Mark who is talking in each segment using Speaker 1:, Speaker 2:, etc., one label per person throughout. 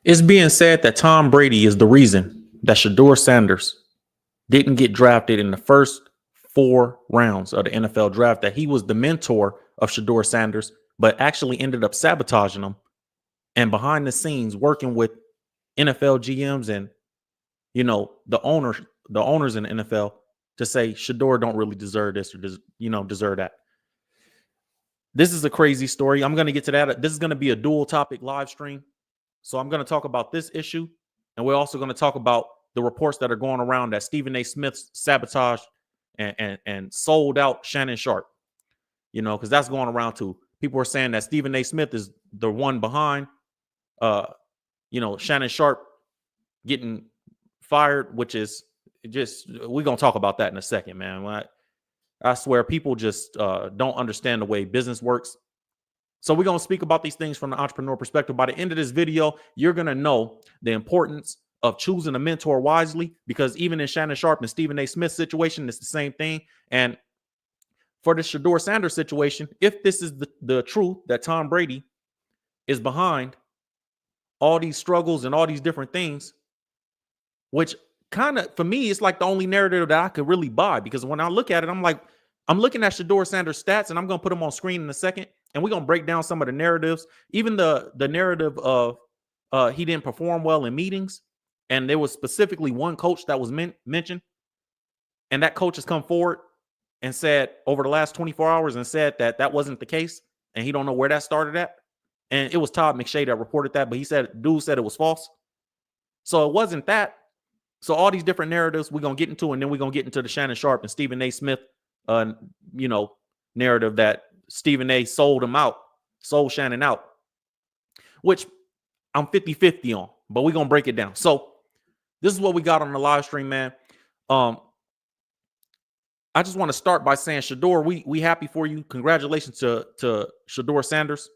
Speaker 1: It's being said that Tom Brady is the reason that Shedeur Sanders didn't get drafted in the first 4 rounds of the NFL draft, that he was the mentor of Shedeur Sanders, but actually ended up sabotaging him and behind the scenes working with NFL GMs and the owners in the NFL to say Shedeur don't really deserve this or deserve that. This is a crazy story. I'm going to get to that. This is going to be a dual topic live stream. So I'm going to talk about this issue, and we're also going to talk about the reports that are going around that Stephen A. Smith sabotaged and sold out Shannon Sharpe. Because that's going around too. People are saying that Stephen A. Smith is the one behind, Shannon Sharpe getting fired, which is just, we're going to talk about that in a second, man. I swear people just don't understand the way business works. So we're going to speak about these things from the entrepreneur perspective. By the end of this video, you're going to know the importance of choosing a mentor wisely, because even in Shannon Sharpe and Stephen A. Smith's situation, it's the same thing. And for the Shedeur Sanders situation, if this is the truth that Tom Brady is behind all these struggles and all these different things, which kind of, for me, it's like the only narrative that I could really buy, because when I look at it, I'm looking at Shedeur Sanders' stats, and I'm going to put them on screen in a second, and we're going to break down some of the narratives, even the narrative of he didn't perform well in meetings, and there was specifically one coach that was mentioned, and that coach has come forward and said over the last 24 hours and said that that wasn't the case, and he don't know where that started at. And it was Todd McShay that reported that, but dude said it was false. So it wasn't that. So all these different narratives we're going to get into, and then we're going to get into the Shannon Sharpe and Stephen A. Smith, narrative that Stephen A. sold Shannon out, which I'm 50-50 on, but we're going to break it down. So this is what we got on the live stream, man. I just want to start by saying, Shedeur, we happy for you. Congratulations to Shedeur Sanders.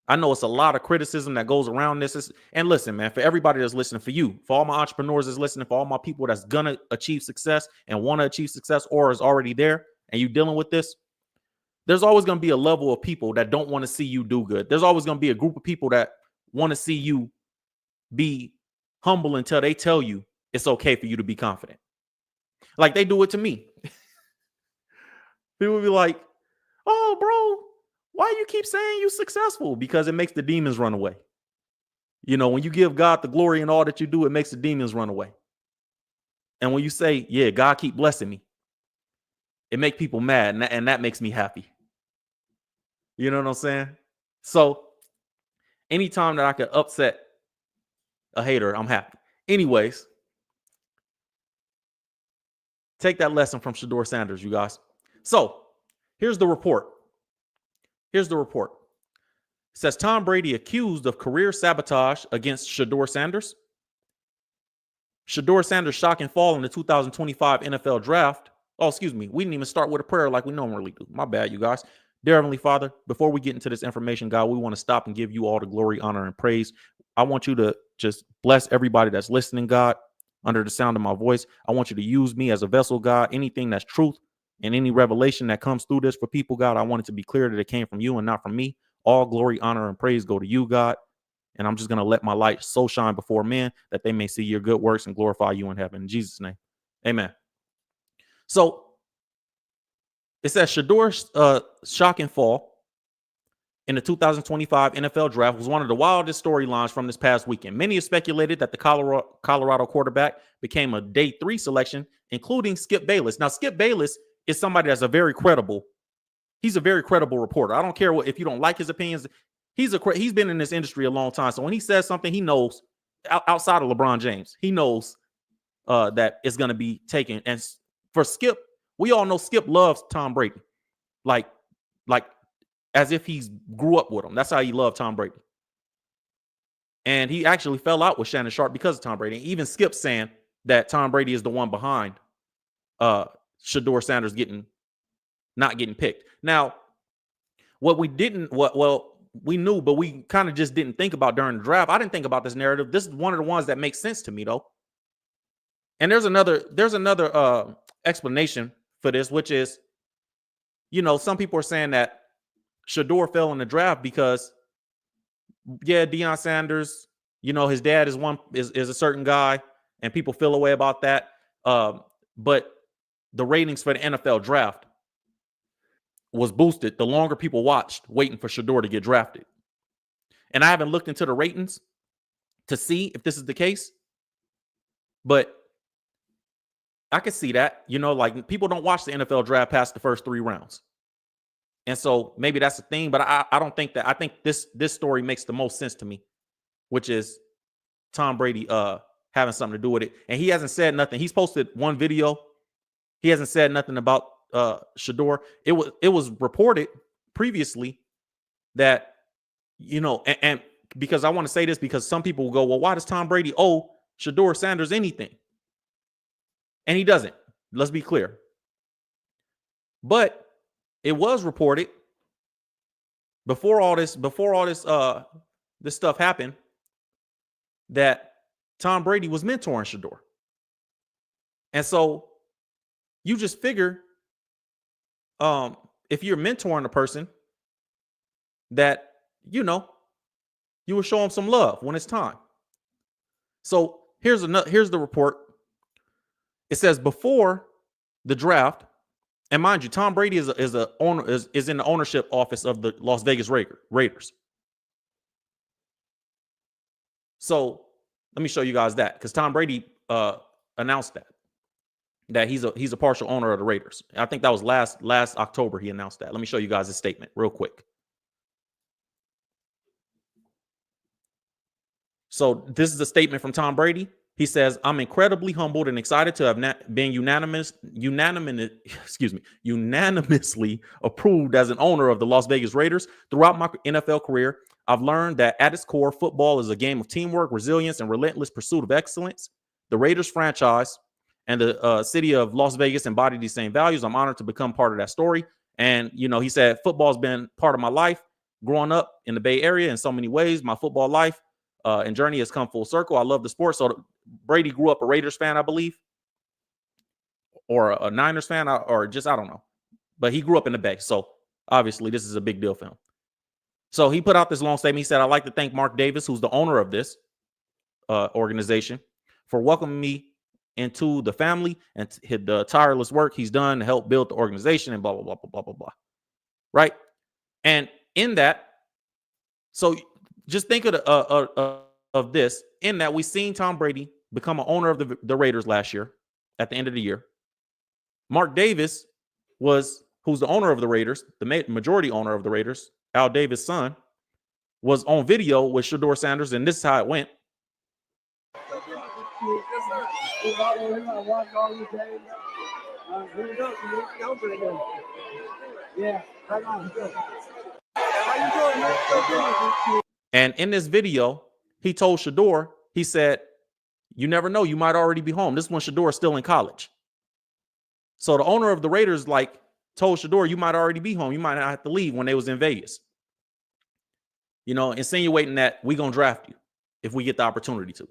Speaker 1: I know it's a lot of criticism that goes around this. And listen, man, for everybody that's listening, for you, for all my entrepreneurs that's listening, for all my people that's going to achieve success and want to achieve success or is already there, and you dealing with this, there's always going to be a level of people that don't want to see you do good. There's always going to be a group of people that want to see you be humble until they tell you it's okay for you to be confident. Like they do it to me. People be like, oh, bro, why you keep saying you successful? Because it makes the demons run away. When you give God the glory in all that you do, it makes the demons run away. And when you say, yeah, God keep blessing me, it makes people mad, and that makes me happy. You know what I'm saying? So anytime that I could upset a hater, I'm happy. Anyways, take that lesson from Shedeur Sanders, you guys. So here's the report. It says Tom Brady accused of career sabotage against Shedeur Sanders. Shedeur Sanders' shocking fall in the 2025 NFL draft. Oh, excuse me. We didn't even start with a prayer like we normally do. My bad, you guys. Dear Heavenly Father, before we get into this information, God, we want to stop and give you all the glory, honor, and praise. I want you to just bless everybody that's listening, God, under the sound of my voice. I want you to use me as a vessel, God. Anything that's truth and any revelation that comes through this for people, God, I want it to be clear that it came from you and not from me. All glory, honor, and praise go to you, God. And I'm just going to let my light so shine before men that they may see your good works and glorify you in heaven. In Jesus' name, amen. So it says Shedeur's shocking fall in the 2025 NFL draft was one of the wildest storylines from this past weekend. Many have speculated that the Colorado quarterback became a day 3 selection, including Skip Bayless. Now, Skip Bayless is somebody that's he's a very credible reporter. I don't care if you don't like his opinions. He's been in this industry a long time. So when he says something, he knows outside of LeBron James, he knows that it's going to be taken. And for Skip, we all know Skip loves Tom Brady, like as if he's grew up with him. That's how he loved Tom Brady. And he actually fell out with Shannon Sharpe because of Tom Brady. And even Skip saying that Tom Brady is the one behind Shedeur Sanders not getting picked. Now, we knew, but we kind of just didn't think about during the draft. I didn't think about this narrative. This is one of the ones that makes sense to me, though. And there's another explanation for this, which is, some people are saying that Shedeur fell in the draft because, yeah, Deion Sanders You know, his dad is a certain guy, and people feel away about that. But the ratings for the NFL draft was boosted the longer people watched waiting for Shedeur to get drafted. And I haven't looked into the ratings to see if this is the case, but I could see that. You know, like people don't watch the NFL draft past the first 3 rounds. And so maybe that's the thing, but I don't think that. I think this story makes the most sense to me, which is Tom Brady having something to do with it. And he hasn't said nothing. He's posted one video. He hasn't said nothing about Shedeur. It was reported previously that, you know, and because I want to say this, because some people will go, well, why does Tom Brady owe Shedeur Sanders anything? And he doesn't. Let's be clear. But it was reported before all this this stuff happened that Tom Brady was mentoring Shedeur. And so you just figure if you're mentoring a person that, you know, you will show them some love when it's time. So here's the report. It says before the draft, and mind you, Tom Brady is in the ownership office of the Las Vegas Raiders. So let me show you guys that, because Tom Brady announced that he's a partial owner of the Raiders. I think that was last October he announced that. Let me show you guys his statement real quick. So this is a statement from Tom Brady. He says, "I'm incredibly humbled and excited to have been unanimously approved as an owner of the Las Vegas Raiders. Throughout my NFL career, I've learned that at its core, football is a game of teamwork, resilience, and relentless pursuit of excellence. The Raiders franchise and the city of Las Vegas embody these same values. I'm honored to become part of that story." And, you know, he said, football's been part of my life growing up in the Bay Area in so many ways. My football life and journey has come full circle. I love the sport. So Brady grew up a Raiders fan, I believe, or a Niners fan, or just, I don't know. But he grew up in the Bay. So obviously this is a big deal for him. So he put out this long statement. He said, "I'd like to thank Mark Davis, who's the owner of this organization, for welcoming me into the family and the tireless work he's done to help build the organization," and blah, blah, blah, blah, blah, blah, blah. Right? And in that, so just think of this, in that we've seen Tom Brady become an owner of the Raiders last year at the end of the year. Mark Davis who's the owner of the Raiders, the majority owner of the Raiders, Al Davis' son, was on video with Shedeur Sanders, and this is how it went. And in this video, he told Shedeur, he said, "You never know, you might already be home." This is when Shedeur is still in college. So the owner of the Raiders told Shedeur, "You might already be home. You might not have to leave," when they was in Vegas. You know, insinuating that we're going to draft you if we get the opportunity to.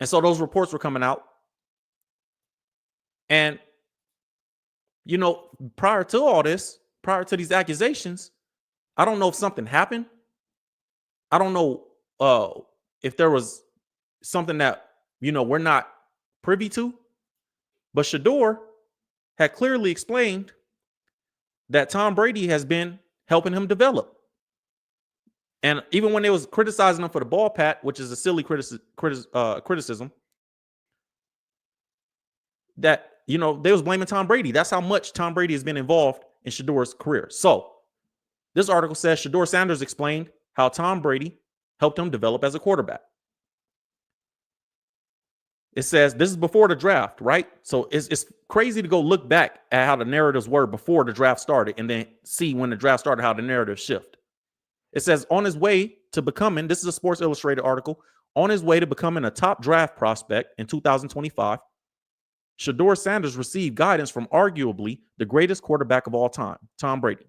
Speaker 1: And so those reports were coming out. And, you know, prior to all this, prior to these accusations, I don't know if something happened. I don't know if there was something that, you know, we're not privy to. But Shedeur had clearly explained that Tom Brady has been helping him develop. And even when they was criticizing him for the ball pat, which is a silly criticism, that, you know, they was blaming Tom Brady. That's how much Tom Brady has been involved in Shedeur's career. So this article says Shedeur Sanders explained how Tom Brady helped him develop as a quarterback. It says this is before the draft, right? So it's crazy to go look back at how the narratives were before the draft started and then see when the draft started how the narrative shift. It says on his way to becoming, this is a Sports Illustrated article, on his way to becoming a top draft prospect in 2025, Shedeur Sanders received guidance from arguably the greatest quarterback of all time, Tom Brady.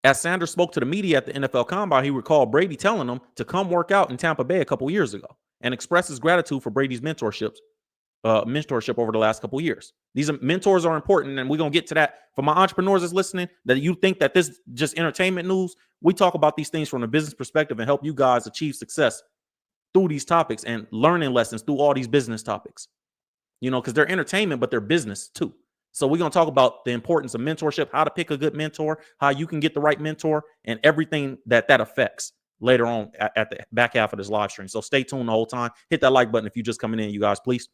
Speaker 1: As Sanders spoke to the media at the NFL Combine, he recalled Brady telling him to come work out in Tampa Bay a couple years ago and expressed his gratitude for Brady's mentorship over the last couple of years. These mentors are important, and we're going to get to that. For my entrepreneurs that's listening, that you think that this is just entertainment news, we talk about these things from a business perspective and help you guys achieve success through these topics and learning lessons through all these business topics, because they're entertainment, but they're business too. So we're going to talk about the importance of mentorship, how to pick a good mentor, how you can get the right mentor, and everything that affects later on at the back half of this live stream. So stay tuned the whole time. Hit that like button if you're just coming in, you guys, please.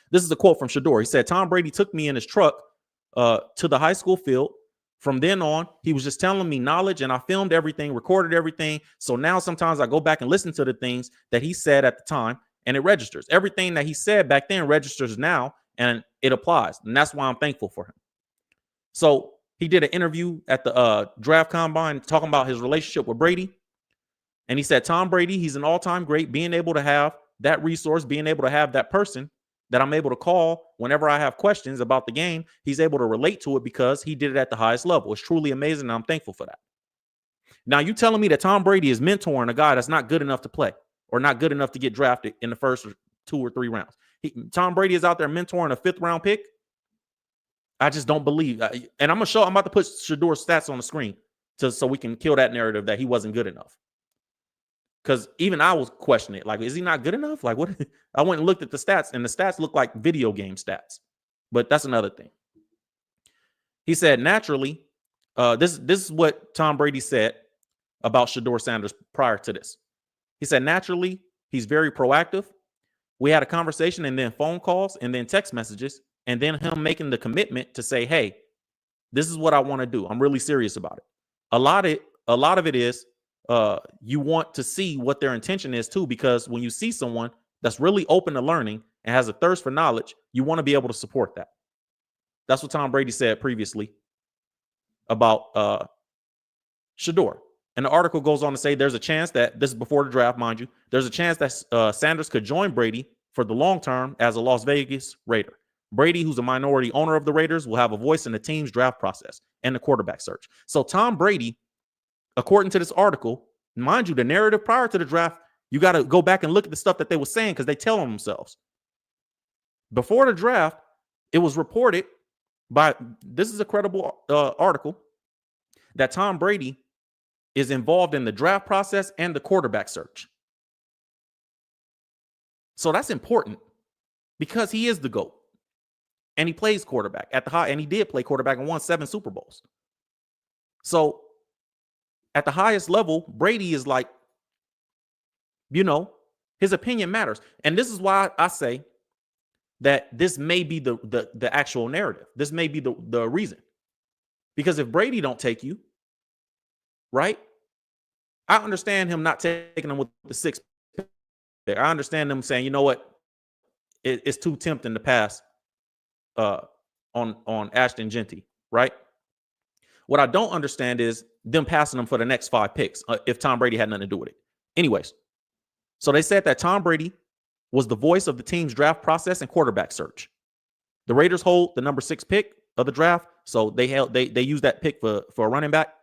Speaker 1: This is a quote from Shedeur. He said, Tom Brady took me in his truck to the high school field. From then on, he was just telling me knowledge, and I filmed everything, recorded everything. So now sometimes I go back and listen to the things that he said at the time, and it registers. Everything that he said back then registers now, and it applies. And that's why I'm thankful for him. So he did an interview at the draft combine talking about his relationship with Brady. And he said, Tom Brady, he's an all-time great. Being able to have that resource, being able to have that person that I'm able to call whenever I have questions about the game, he's able to relate to it because he did it at the highest level. It's truly amazing, and I'm thankful for that. Now, you telling me that Tom Brady is mentoring a guy that's not good enough to play or not good enough to get drafted in the first 2 or 3 rounds. Tom Brady is out there mentoring a 5th-round pick? I just don't believe. And I'm about to put Shedeur's stats on the screen so we can kill that narrative that he wasn't good enough. Because even I was questioning it. Like, is he not good enough? Like, what? I went and looked at the stats, and the stats look like video game stats. But that's another thing. He said, naturally, this is what Tom Brady said about Shedeur Sanders prior to this. He said, naturally, he's very proactive. We had a conversation, and then phone calls, and then text messages, and then him making the commitment to say, hey, this is what I want to do. I'm really serious about it. A lot of it is, you want to see what their intention is too, because when you see someone that's really open to learning and has a thirst for knowledge, you want to be able to support that. That's what Tom Brady said previously about Shedeur. And the article goes on to say there's a chance that, this is before the draft, mind you, there's a chance that Sanders could join Brady for the long term as a Las Vegas Raider. Brady, who's a minority owner of the Raiders, will have a voice in the team's draft process and the quarterback search. So Tom Brady, according to this article, mind you, the narrative prior to the draft, you got to go back and look at the stuff that they were saying because they tell on themselves. Before the draft, it was reported by, this is a credible article, that Tom Brady is involved in the draft process and the quarterback search. So that's important because he is the GOAT. And he plays quarterback at the high, and he did play quarterback and won 7 Super Bowls. So at the highest level, Brady is like, his opinion matters. And this is why I say that this may be the actual narrative. This may be the reason. Because if Brady don't take you, right? I understand him not taking him with the 6th pick. I understand them saying, you know what? It's too tempting to pass on Ashton Genty, right? What I don't understand is them passing them for the next 5 picks if Tom Brady had nothing to do with it. Anyways, so they said that Tom Brady was the voice of the team's draft process and quarterback search. The Raiders hold the number 6 pick of the draft, so they use that pick for a running back.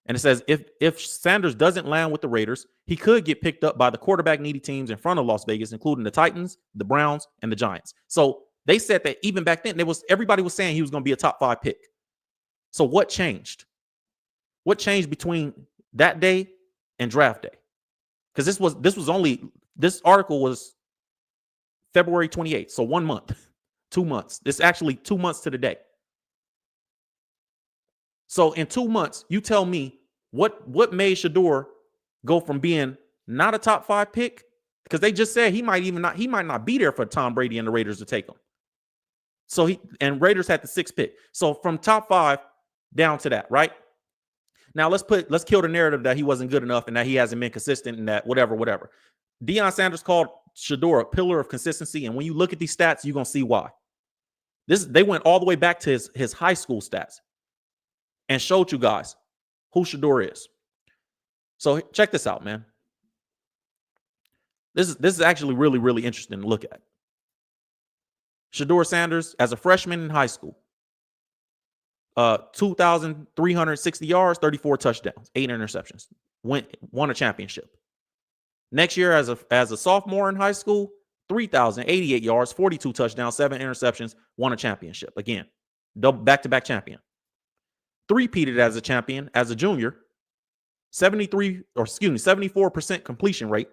Speaker 1: And it says if Sanders doesn't land with the Raiders, he could get picked up by the quarterback needy teams in front of Las Vegas, including the Titans, the Browns, and the Giants. So they said that even back then, everybody was saying he was going to be a top 5 pick. So what changed? What changed between that day and draft day? Because this article was February 28th. So 1 month, 2 months. It's actually 2 months to the day. So in 2 months, you tell me what made Shedeur go from being not a top 5 pick, because they just said he might not be there for Tom Brady and the Raiders to take him. So Raiders had the 6th pick. So from top 5 down to that, right? Now let's kill the narrative that he wasn't good enough and that he hasn't been consistent and that whatever. Deion Sanders called Shedeur a pillar of consistency, and when you look at these stats, you're gonna see why. They went all the way back to his high school stats and showed you guys who Shedeur is. So check this out, man. This is actually really, really interesting to look at. Shedeur Sanders, as a freshman in high school, 2,360 yards, 34 touchdowns, 8 interceptions, won a championship. Next year, as a sophomore in high school, 3,088 yards, 42 touchdowns, 7 interceptions, won a championship. Again, back-to-back champion. Three-peated as a champion as a junior, 74% completion rate,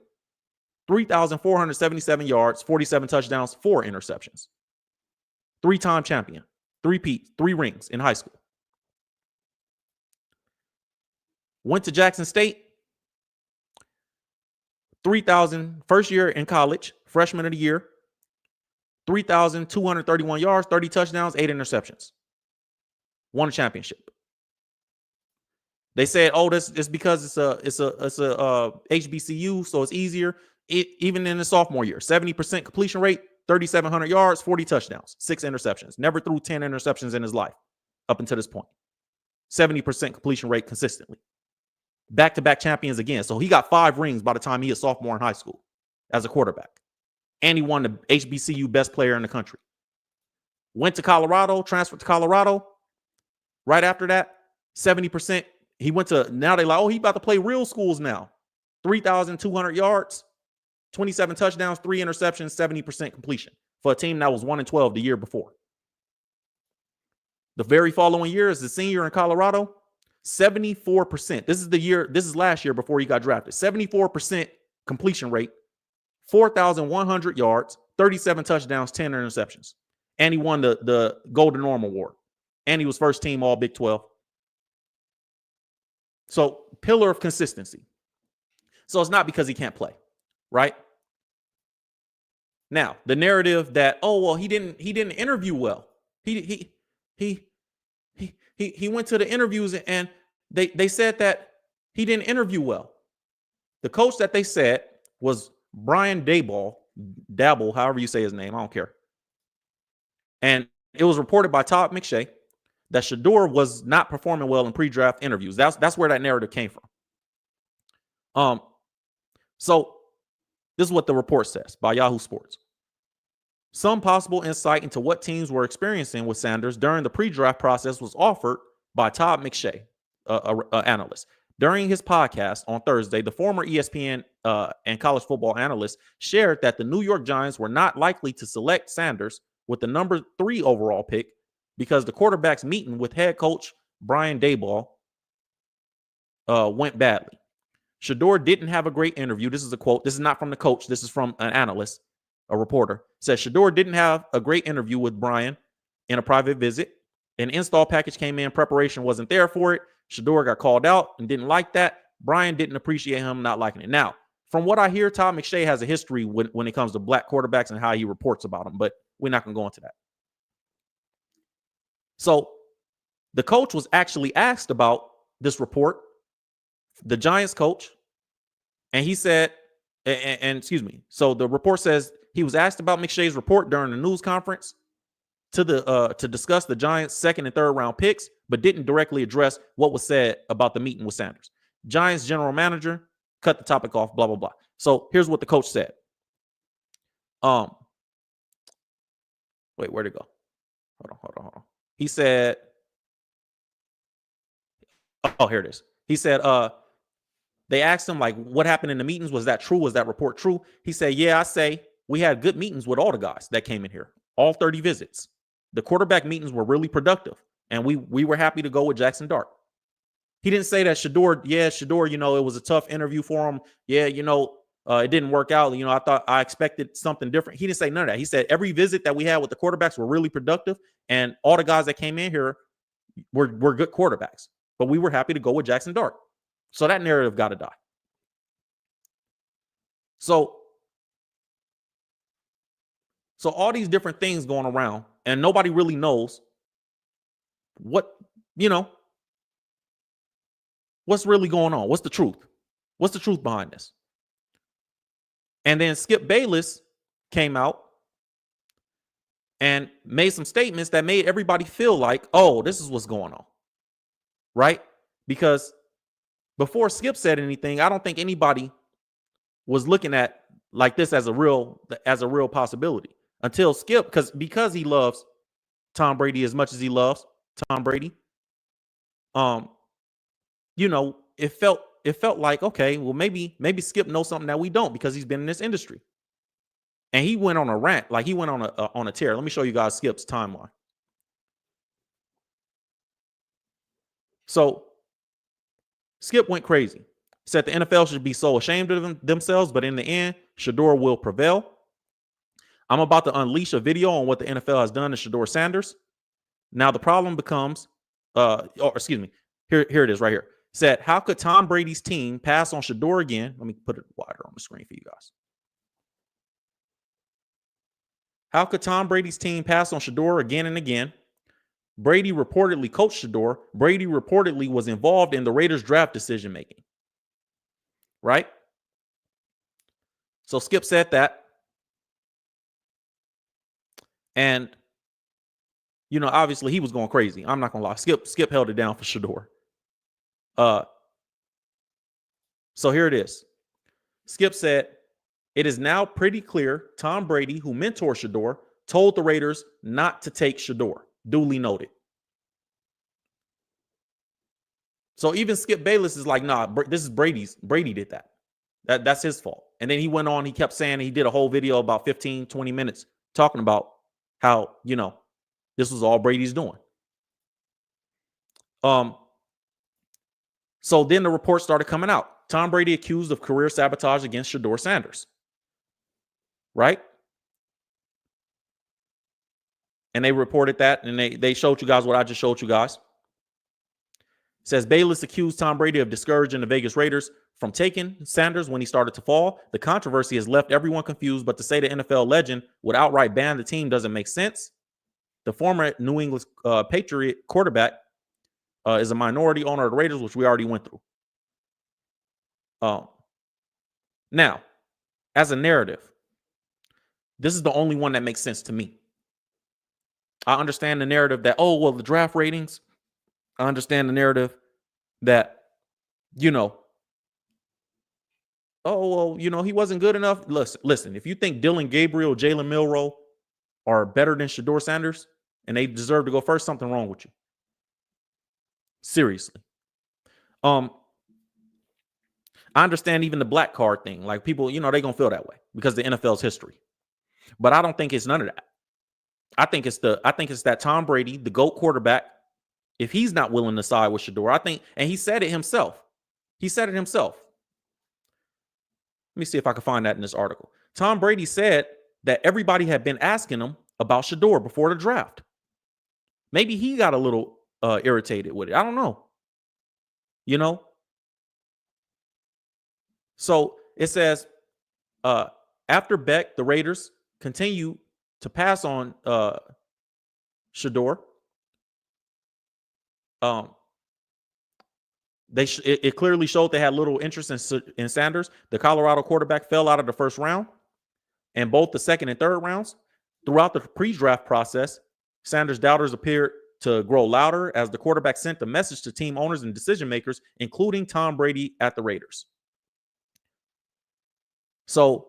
Speaker 1: 3,477 yards, 47 touchdowns, 4 interceptions. 3-time champion, 3-peat, 3 rings in high school. Went to Jackson State. 3,000 first year in college, freshman of the year. 3,231 yards, 30 touchdowns, 8 interceptions. Won a championship. They said, "Oh, this is because it's a HBCU, so it's easier." Even in the sophomore year, 70% completion rate, 3,700 yards, 40 touchdowns, 6 interceptions. Never threw 10 interceptions in his life up until this point. 70% completion rate consistently. Back-to-back champions again. So he got 5 rings by the time he was sophomore in high school as a quarterback. And he won the HBCU best player in the country. Went to Colorado, transferred to Colorado. Right after that, 70%. He went to, now they like, oh, he about to play real schools now. 3,200 yards, 27 touchdowns, 3 interceptions, 70% completion for a team that was 1-12 the year before. The very following year, as a senior in Colorado, 74%. This is last year before he got drafted. 74% completion rate, 4,100 yards, 37 touchdowns, 10 interceptions. And he won the Golden Arm Award. And he was first team all Big 12. So, pillar of consistency. So it's not because he can't play, right? Now, the narrative that, oh, well, he didn't interview well. He went to the interviews and they said that he didn't interview well. The coach that they said was Brian Dabble, however you say his name, I don't care. And it was reported by Todd McShay that Shedeur was not performing well in pre-draft interviews. That's where that narrative came from. So this is what the report says by Yahoo Sports. Some possible insight into what teams were experiencing with Sanders during the pre-draft process was offered by Todd McShay, an analyst. During his podcast on Thursday, the former ESPN and college football analyst shared that the New York Giants were not likely to select Sanders with the number 3 overall pick because the quarterback's meeting with head coach Brian Daboll went badly. Shedeur didn't have a great interview. This is a quote. This is not from the coach. This is from an analyst, a reporter. Says Shedeur didn't have a great interview with Brian in a private visit. An install package came in. Preparation wasn't there for it. Shedeur got called out and didn't like that. Brian didn't appreciate him not liking it. Now, from what I hear, Todd McShay has a history when it comes to black quarterbacks and how he reports about them, but we're not going to go into that. So the coach was actually asked about this report, the Giants coach, and he said, and excuse me. So the report says he was asked about McShay's report during the news conference to discuss the Giants' 2nd and 3rd round picks, but didn't directly address what was said about the meeting with Sanders. Giants general manager cut the topic off, blah, blah, blah. So here's what the coach said. Wait, where'd it go? Hold on. He said, oh, here it is. He said, they asked him, like, what happened in the meetings? Was that true? Was that report true? He said, yeah, I say we had good meetings with all the guys that came in here, all 30 visits. The quarterback meetings were really productive, and we were happy to go with Jackson Dart. He didn't say that Shedeur, it was a tough interview for him. Yeah, it didn't work out. I expected something different. He didn't say none of that. He said every visit that we had with the quarterbacks were really productive, and all the guys that came in here were good quarterbacks. But we were happy to go with Jackson Dart. So that narrative got to die. So all these different things going around, and nobody really knows what's really going on. What's the truth? What's the truth behind this? And then Skip Bayless came out and made some statements that made everybody feel like, oh, this is what's going on. Right? Because before Skip said anything, I don't think anybody was looking at like this as a real possibility until Skip, because he loves Tom Brady as much as he loves Tom Brady. It felt like, okay, well, maybe Skip knows something that we don't because he's been in this industry. And he went on a rant, like he went on a tear. Let me show you guys Skip's timeline. So Skip went crazy. Said the NFL should be so ashamed of themselves, but in the end, Shedeur will prevail. I'm about to unleash a video on what the NFL has done to Shedeur Sanders. Now the problem becomes, here it is right here. Said, how could Tom Brady's team pass on Shedeur again? Let me put it wider on the screen for you guys. How could Tom Brady's team pass on Shedeur again and again? Brady reportedly coached Shedeur. Brady reportedly was involved in the Raiders draft decision making. Right? So Skip said that. And, you know, obviously he was going crazy. I'm not going to lie. Skip held it down for Shedeur. So here it is. Skip said, it is now pretty clear Tom Brady, who mentored Shedeur, told the Raiders not to take Shedeur. Duly noted. So even Skip Bayless is like, nah, this is Brady's. Brady did that. That's his fault. And then he went on, he kept saying, he did a whole video about 15, 20 minutes talking about how, you know, this was all Brady's doing. So then the reports started coming out. Tom Brady accused of career sabotage against Shedeur Sanders. Right? And they reported that, and they showed you guys what I just showed you guys. It says Bayless accused Tom Brady of discouraging the Vegas Raiders from taking Sanders when he started to fall. The controversy has left everyone confused, but to say the NFL legend would outright ban the team doesn't make sense. The former New England Patriot quarterback is a minority owner of the Raiders, which we already went through. Now, as a narrative, this is the only one that makes sense to me. I understand the narrative that, oh, well, the draft ratings. I understand the narrative that, you know, oh, well, you know, he wasn't good enough. Listen, if you think Dylan Gabriel, Jalen Milroe are better than Shedeur Sanders and they deserve to go first, something wrong with you. Seriously. I understand even the black card thing. Like people, you know, they're going to feel that way because the NFL's history. But I don't think it's none of that. I think it's that Tom Brady, the GOAT quarterback, if he's not willing to side with Shedeur, I think, and he said it himself. Let me see if I can find that in this article. Tom Brady said that everybody had been asking him about Shedeur before the draft. Maybe he got a little irritated with it. I don't know. You know? So it says, after Beck, the Raiders continue to pass on Shedeur. It clearly showed they had little interest in Sanders. The Colorado quarterback fell out of the first round, and both the second and third rounds. Throughout the pre-draft process, Sanders' doubters appeared to grow louder as the quarterback sent a message to team owners and decision makers, including Tom Brady at the Raiders. So,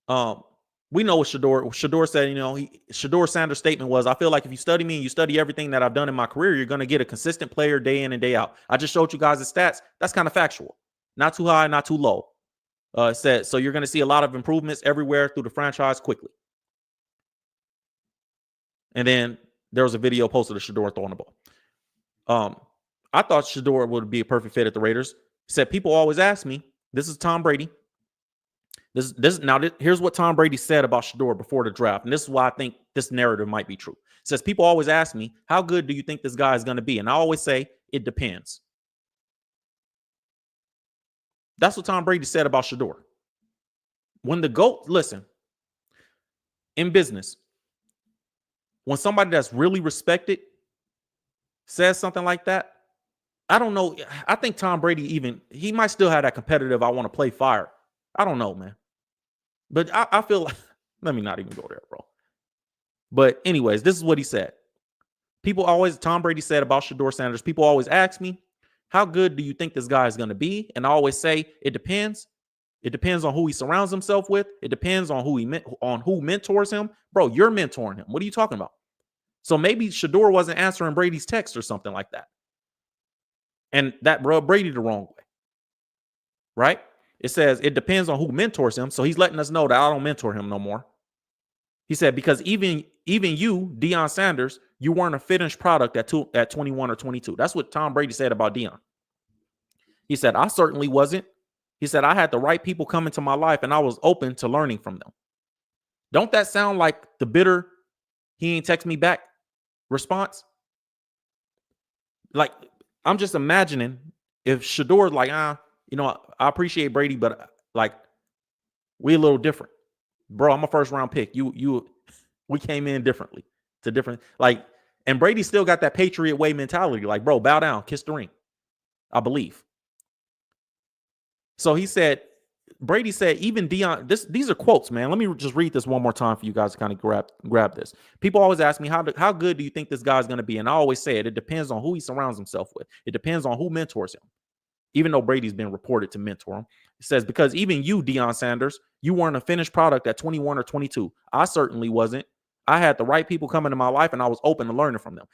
Speaker 1: we know what Shedeur said. You know, Shedeur Sanders' statement was, I feel like if you study me and you study everything that I've done in my career, you're going to get a consistent player day in and day out. I just showed you guys the stats. That's kind of factual. Not too high, not too low. It said, so you're going to see a lot of improvements everywhere through the franchise quickly. And then there was a video posted of Shedeur throwing the ball. I thought Shedeur would be a perfect fit at the Raiders. He said, people always ask me, this is Tom Brady. Here's what Tom Brady said about Shedeur before the draft. And this is why I think this narrative might be true. It says, people always ask me, how good do you think this guy is going to be? And I always say, it depends. That's what Tom Brady said about Shedeur. When the GOAT, listen, in business, when somebody that's really respected says something like that, I don't know. I think Tom Brady he might still have that competitive, I want to play fire. I don't know, man. But I feel like, let me not even go there, bro. But anyways, this is what he said. Tom Brady said about Shedeur Sanders, people always ask me, how good do you think this guy is going to be? And I always say, it depends. It depends on who he surrounds himself with. It depends on who mentors him. Bro, you're mentoring him. What are you talking about? So maybe Shedeur wasn't answering Brady's text or something like that. And that rubbed Brady the wrong way. Right? It says it depends on who mentors him. So he's letting us know that I don't mentor him no more. He said, because even you, Deion Sanders, you weren't a finished product at 21 or 22. That's what Tom Brady said about Deion. He said, I certainly wasn't. He said, I had the right people come into my life and I was open to learning from them. Don't that sound like the bitter, he ain't text me back response? Like, I'm just imagining if Shedeur like, I appreciate Brady, but like, we a little different. Bro, I'm a first round pick. We came in differently to different, like, and Brady still got that Patriot way mentality. Like, bro, bow down, kiss the ring, I believe. So he said, Brady said, even Deion, these are quotes, man. Let me just read this one more time for you guys to kind of grab this. People always ask me, how good do you think this guy's going to be? And I always say it depends on who he surrounds himself with. It depends on who mentors him. Even though Brady's been reported to mentor him. It says, because even you, Deion Sanders, you weren't a finished product at 21 or 22. I certainly wasn't. I had the right people come into my life and I was open to learning from them.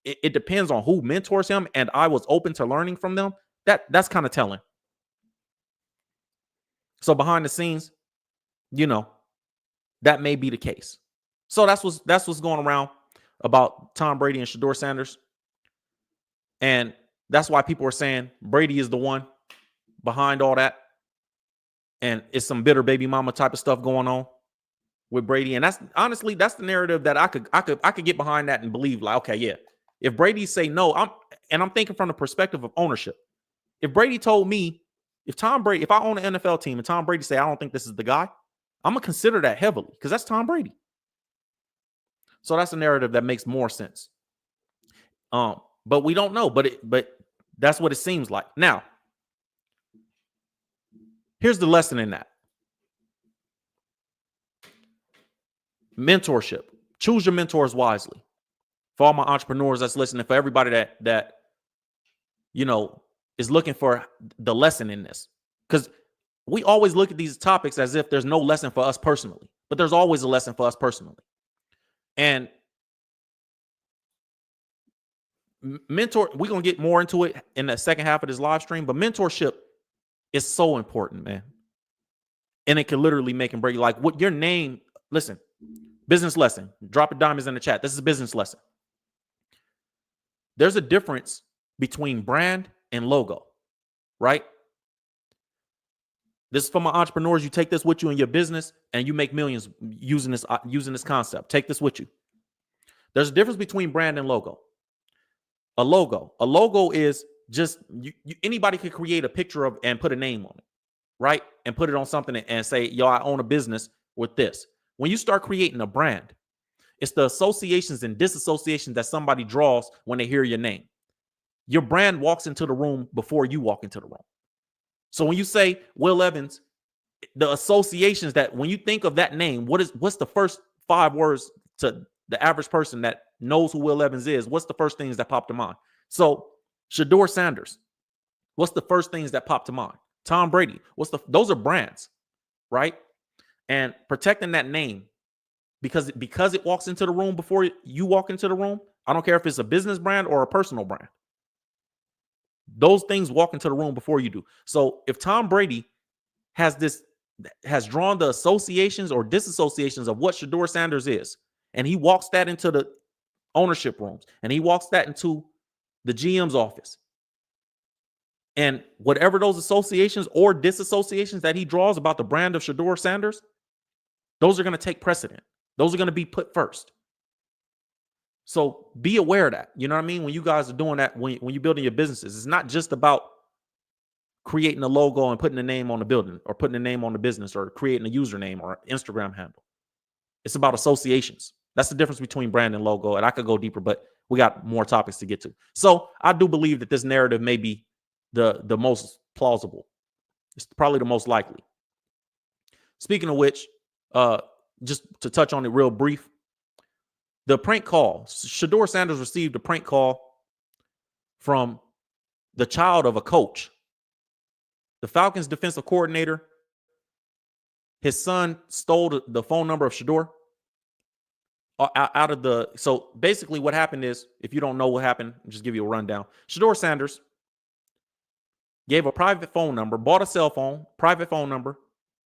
Speaker 1: It depends on who mentors him, and I was open to learning from them. That's kind of telling. So behind the scenes, that may be the case. So that's what's going around about Tom Brady and Shedeur Sanders. And that's why people are saying Brady is the one behind all that. And it's some bitter baby mama type of stuff going on with Brady. And that's the narrative that I could get behind that and believe, like, okay, yeah. If Brady say no, I'm thinking from the perspective of ownership. If Brady told me, if I own an NFL team and Tom Brady say, I don't think this is the guy, I'm going to consider that heavily because that's Tom Brady. So that's a narrative that makes more sense. But we don't know, but that's what it seems like. Now, here's the lesson in that. Mentorship. Choose your mentors wisely. For all my entrepreneurs that's listening, for everybody that is looking for the lesson in this. Because we always look at these topics as if there's no lesson for us personally, but there's always a lesson for us personally. And we're going to get more into it in the second half of this live stream, but mentorship is so important, man. And it can literally make and break. Like, what your name, listen, business lesson, drop a diamonds in the chat. This is a business lesson. There's a difference between brand and logo, right? This is for my entrepreneurs. You take this with you in your business and you make millions using this concept. Take this with you. There's a difference between brand and logo. A logo is just anybody could create a picture of and put a name on it, right? And put it on something and say, yo, I own a business with this. When you start creating a brand, it's the associations and disassociations that somebody draws when they hear your name. Your brand walks into the room before you walk into the room. So when you say Will Evans, the associations that when you think of that name, what's the first 5 words to the average person that knows who Will Evans is? What's the first things that pop to mind? So Shedeur Sanders, what's the first things that pop to mind? Tom Brady, those are brands, right? And protecting that name because it walks into the room before you walk into the room. I don't care if it's a business brand or a personal brand. Those things walk into the room before you do. So if Tom Brady has drawn the associations or disassociations of what Shedeur Sanders is, and he walks that into the ownership rooms, and he walks that into the GM's office, and whatever those associations or disassociations that he draws about the brand of Shedeur Sanders, those are going to take precedent. Those are going to be put first. So be aware of that. You know what I mean? When you guys are doing that, when you're building your businesses, it's not just about creating a logo and putting a name on the building or putting a name on the business or creating a username or Instagram handle. It's about associations. That's the difference between brand and logo. And I could go deeper, but we got more topics to get to. So I do believe that this narrative may be the most plausible. It's probably the most likely. Speaking of which, just to touch on it real brief, the prank call. Shedeur Sanders received a prank call from the child of a coach. The Falcons defensive coordinator, his son stole the phone number of Shedeur out of the. So basically what happened is, if you don't know what happened, I'll just give you a rundown. Shedeur Sanders gave a private phone number, bought a cell phone, private phone number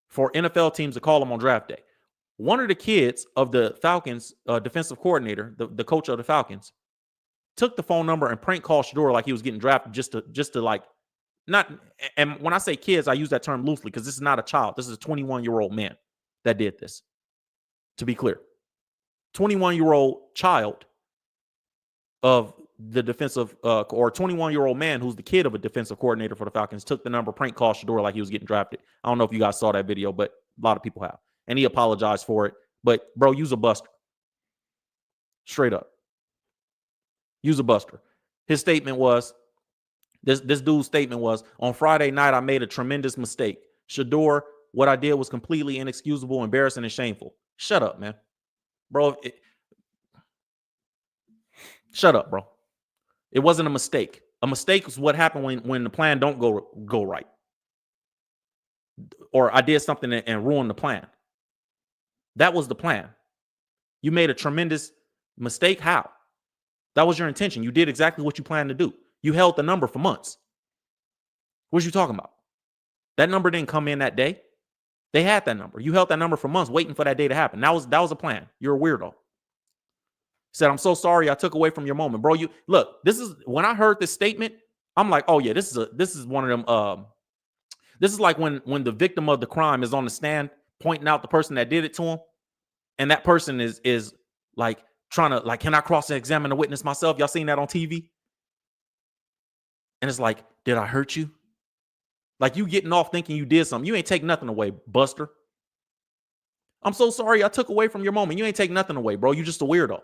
Speaker 1: for NFL teams to call him on draft day. One of the kids of the Falcons defensive coordinator, the coach of the Falcons, took the phone number and prank called Shedeur like he was getting drafted just to like not, and when I say kids, I use that term loosely because this is not a child. This is a 21-year-old man that did this. To be clear, 21-year-old child of the defensive or 21-year-old man who's the kid of a defensive coordinator for the Falcons took the number, prank call Shedeur like he was getting drafted. I don't know if you guys saw that video, but a lot of people have. And he apologized for it. But, bro, use a buster. Straight up. Use a buster. His statement was, this dude's statement was, on Friday night, I made a tremendous mistake. Shedeur, what I did was completely inexcusable, embarrassing, and shameful. Shut up, man. Bro, shut up, bro. It wasn't a mistake. A mistake is what happened when the plan don't go right. Or I did something and ruined the plan. That was the plan. You made a tremendous mistake. How? That was your intention. You did exactly what you planned to do. You held the number for months. What you talking about? That number didn't come in that day. They had that number. You held that number for months waiting for that day to happen. That was a plan. You're a weirdo. Said, I'm so sorry I took away from your moment. Bro, you look, this is when I heard this statement, I'm like, oh yeah, this is one of them. This is like when the victim of the crime is on the stand pointing out the person that did it to him, and that person is like trying to, like, can I cross-examine the witness myself? Y'all seen that on TV? And it's like, did I hurt you? Like, you getting off thinking you did something. You ain't take nothing away, Buster. I'm so sorry I took away from your moment. You ain't take nothing away, bro. You just a weirdo.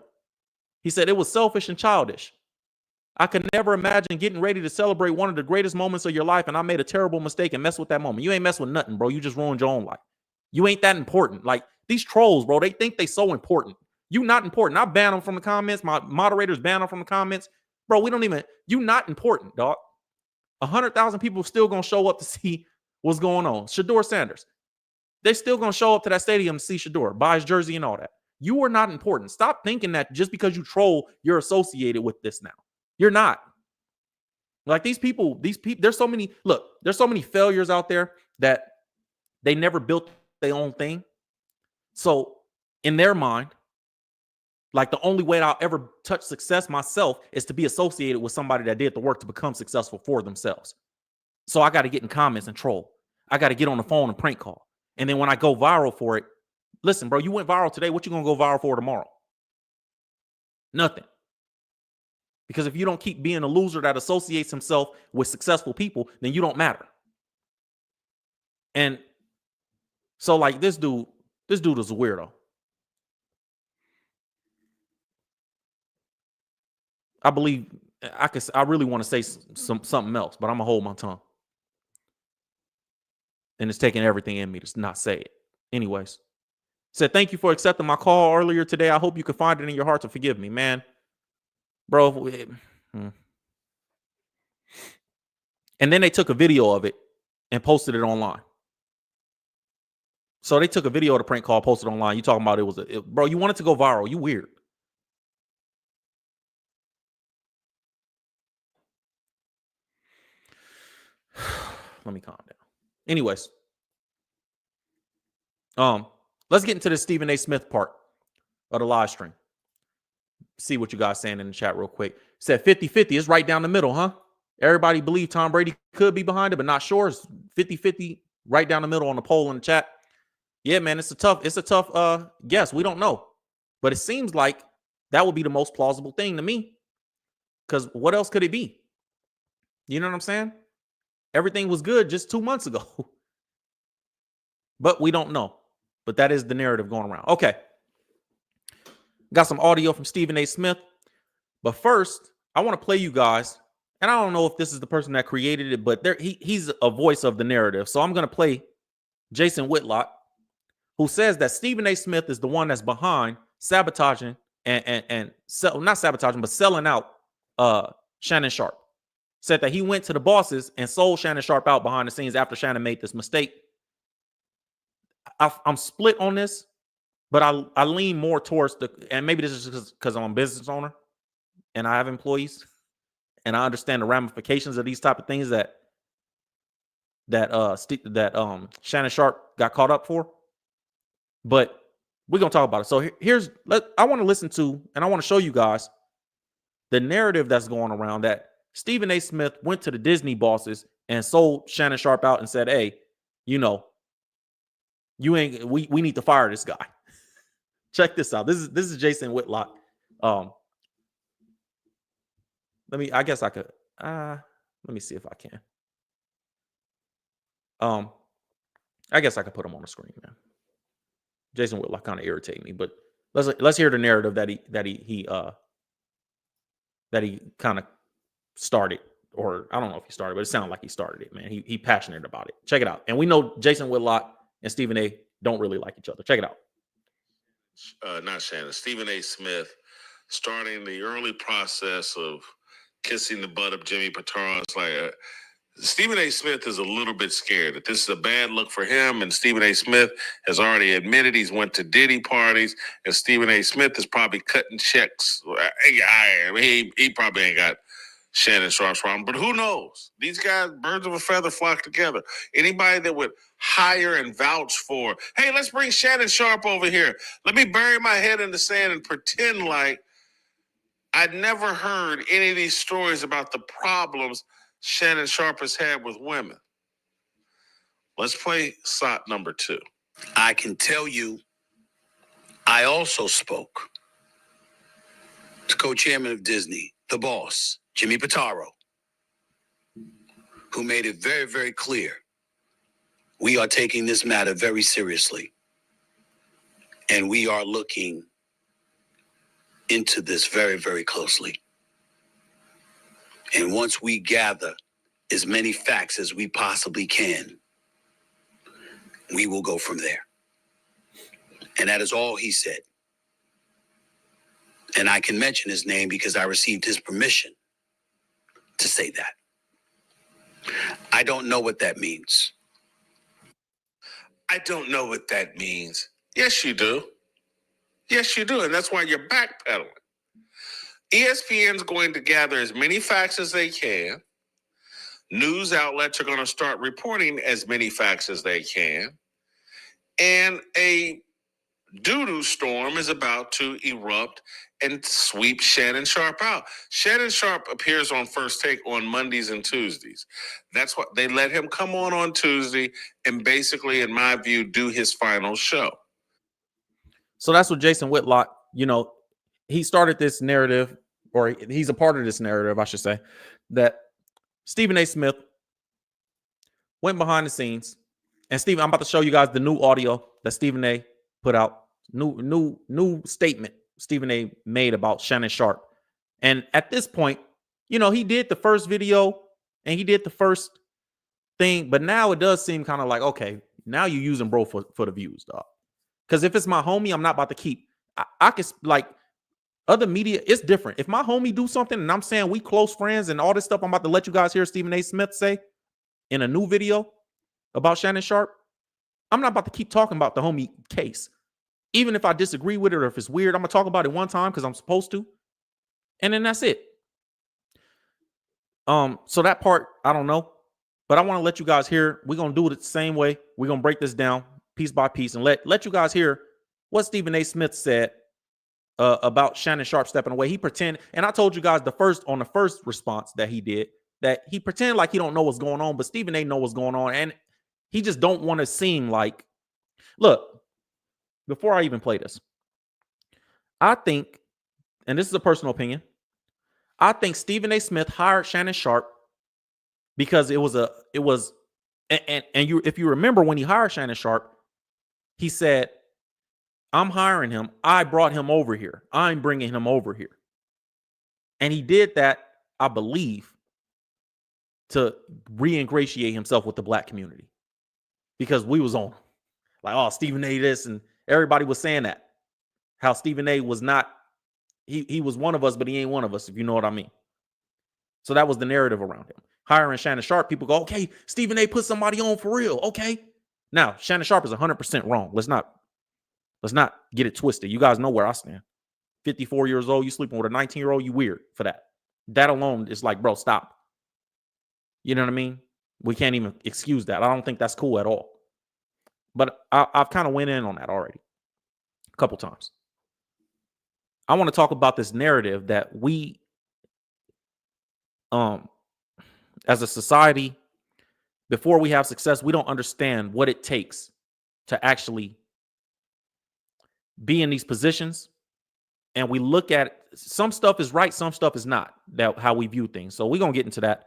Speaker 1: He said it was selfish and childish. I could never imagine getting ready to celebrate one of the greatest moments of your life, and I made a terrible mistake and messed with that moment. You ain't messed with nothing, bro. You just ruined your own life. You ain't that important. Like, these trolls, bro, they think they so important. You not important. I ban them from the comments. My moderators ban them from the comments. Bro, you not important, dog. 100,000 people still going to show up to see what's going on. Shedeur Sanders. They're still going to show up to that stadium to see Shedeur, buy his jersey and all that. You are not important. Stop thinking that just because you troll, you're associated with this now. You're not. Like, these people, there's so many failures out there that they never built their own thing. So in their mind, like, the only way I'll ever touch success myself is to be associated with somebody that did the work to become successful for themselves. So I got to get in comments and troll. I got to get on the phone and prank call. And then when I go viral for it, listen, bro, you went viral today. What you going to go viral for tomorrow? Nothing. Because if you don't keep being a loser that associates himself with successful people, then you don't matter. And so, like, this dude is a weirdo. I believe I really want to say something else, but I'm gonna hold my tongue. And it's taking everything in me to not say it. Anyways, said, thank you for accepting my call earlier today. I hope you can find it in your heart to forgive me, man. Bro. And then they took a video of it and posted it online. So they took a video of the prank call, posted it online. You talking about bro, you want it to go viral. You weird. Let me calm down. Anyways, let's get into the Stephen A. Smith part of the live stream. See what you guys saying in the chat real quick. Said 50-50 is right down the middle, huh? Everybody believe Tom Brady could be behind it, but not sure. It's 50-50 right down the middle on the poll in the chat. Yeah, man, it's a tough guess. We don't know. But it seems like that would be the most plausible thing to me. Because what else could it be? You know what I'm saying? Everything was good just 2 months ago. But we don't know. But that is the narrative going around. Okay. Got some audio from Stephen A. Smith. But first, I want to play you guys. And I don't know if this is the person that created it, but he's a voice of the narrative. So I'm going to play Jason Whitlock, who says that Stephen A. Smith is the one that's behind sabotaging not sabotaging, but selling out Shannon Sharpe. Said that he went to the bosses and sold Shannon Sharpe out behind the scenes after Shannon made this mistake. I'm split on this, but I lean more towards and maybe this is just because I'm a business owner and I have employees and I understand the ramifications of these type of things that Shannon Sharpe got caught up for. But we're going to talk about it. So I want to listen to, and I want to show you guys the narrative that's going around that Stephen A. Smith went to the Disney bosses and sold Shannon Sharpe out and said, hey, you know, we need to fire this guy. Check this out. This is Jason Whitlock. I guess I could let me see if I can. I guess I could put him on the screen, man. Jason Whitlock kind of irritated me, but let's hear the narrative that he kind of started, or I don't know if he started, but it sounded like he started it, man. He passionate about it. Check it out. And we know Jason Whitlock and Stephen A. don't really like each other. Check it out.
Speaker 2: Not Shannon, Stephen A. Smith, starting the early process of kissing the butt of Jimmy Pitaro. It's like Stephen A. Smith is a little bit scared that this is a bad look for him, and Stephen A. Smith has already admitted he's went to Diddy parties, and Stephen A. Smith is probably cutting checks. He probably ain't got Shannon Sharpe's problem, but who knows? These guys, birds of a feather, flock together. Anybody that would hire and vouch for, hey, let's bring Shannon Sharpe over here. Let me bury my head in the sand and pretend like I'd never heard any of these stories about the problems Shannon Sharpe has had with women. Let's play SOT number 2.
Speaker 3: I can tell you, I also spoke to co-chairman of Disney, the boss, Jimmy Pitaro, who made it very, very clear we are taking this matter very seriously, and we are looking into this very, very closely. And once we gather as many facts as we possibly can, we will go from there. And that is all he said. And I can mention his name because I received his permission to say that. I don't know what that means.
Speaker 2: I don't know what that means. Yes, you do. Yes, you do. And that's why you're backpedaling. ESPN's going to gather as many facts as they can. News outlets are going to start reporting as many facts as they can. And a doo-doo storm is about to erupt and sweep Shannon Sharpe out. Shannon Sharpe appears on First Take on Mondays and Tuesdays. That's what they let him come on Tuesday and basically, in my view, do his final show.
Speaker 1: So that's what Jason Whitlock, he started this narrative, or he's a part of this narrative, I should say, that Stephen A. Smith went behind the scenes. And Stephen, I'm about to show you guys the new audio that Stephen A. put out. New statement Stephen A. made about Shannon Sharpe. And at this point, he did the first video and he did the first thing, but now it does seem kind of like, okay, now you're using bro for the views, dog. Because if it's my homie, I'm not about to keep. I can, like, other media, it's different. If my homie do something and I'm saying we close friends and all this stuff, I'm about to let you guys hear Stephen A. Smith say in a new video about Shannon Sharpe, I'm not about to keep talking about the homie case. Even if I disagree with it or if it's weird, I'm going to talk about it one time because I'm supposed to. And then that's it. So that part, I don't know. But I want to let you guys hear. We're going to do it the same way. We're going to break this down piece by piece and let you guys hear what Stephen A. Smith said about Shannon Sharpe stepping away. He pretended, and I told you guys the first response that he did, that he pretended like he don't know what's going on, but Stephen A. know what's going on. And he just don't want to seem like, look, before I even play this, I think, and this is a personal opinion, I think Stephen A. Smith hired Shannon Sharpe because if you remember when he hired Shannon Sharpe, he said, I'm hiring him. I brought him over here. I'm bringing him over here. And he did that, I believe, to re-ingratiate himself with the black community. Because we was on like, oh, Stephen A. this, and everybody was saying that. How Stephen A. was not, he was one of us, but he ain't one of us, if you know what I mean. So that was the narrative around him. Hiring Shannon Sharpe, people go, okay, Stephen A. put somebody on for real. Okay. Now, Shannon Sharpe is 100% wrong. Let's not get it twisted. You guys know where I stand. 54 years old, you sleeping with a 19-year-old, you weird for that. That alone is like, bro, stop. You know what I mean? We can't even excuse that. I don't think that's cool at all. But I've kind of went in on that already a couple times. I want to talk about this narrative that we, as a society, before we have success, we don't understand what it takes to actually be in these positions. And we look at some stuff is right, some stuff is not. That how we view things. So we're gonna get into that.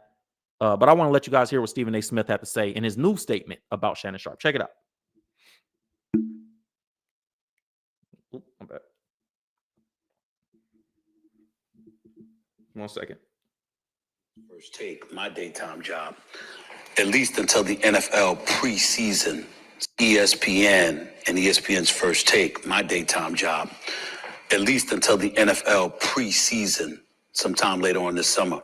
Speaker 1: But I want to let you guys hear what Stephen A. Smith had to say in his new statement about Shannon Sharpe. Check it out. Oop, my bad. 1 second.
Speaker 3: First take, my daytime job, at least until the NFL preseason, ESPN and ESPN's First Take, my daytime job, at least until the NFL preseason, sometime later on this summer.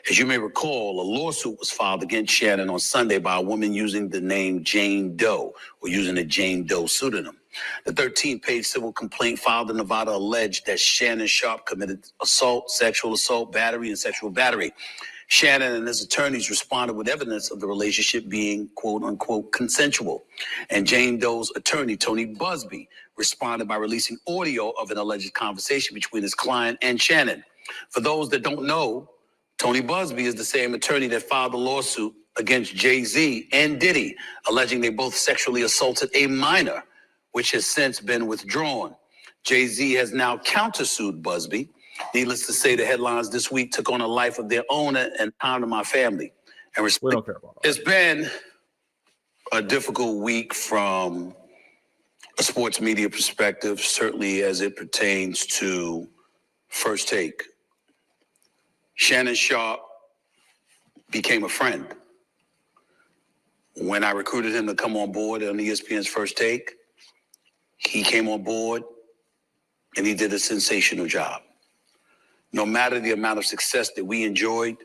Speaker 3: As you may recall, a lawsuit was filed against Shannon on Sunday by a woman using the name Jane Doe, or using a Jane Doe pseudonym. The 13-page civil complaint filed in Nevada alleged that Shannon Sharpe committed assault, sexual assault, battery, and sexual battery. Shannon and his attorneys responded with evidence of the relationship being, quote unquote, consensual. And Jane Doe's attorney, Tony Busby, responded by releasing audio of an alleged conversation between his client and Shannon. For those that don't know, Tony Busby is the same attorney that filed the lawsuit against Jay-Z and Diddy, alleging they both sexually assaulted a minor, which has since been withdrawn. Jay-Z has now countersued Busby. Needless to say, the headlines this week took on a life of their own and time to my family. And
Speaker 1: We don't care about
Speaker 3: it's been a difficult week from a sports media perspective, certainly as it pertains to First Take. Shannon Sharpe became a friend. When I recruited him to come on board on ESPN's First Take, he came on board and he did a sensational job. No matter the amount of success that we enjoyed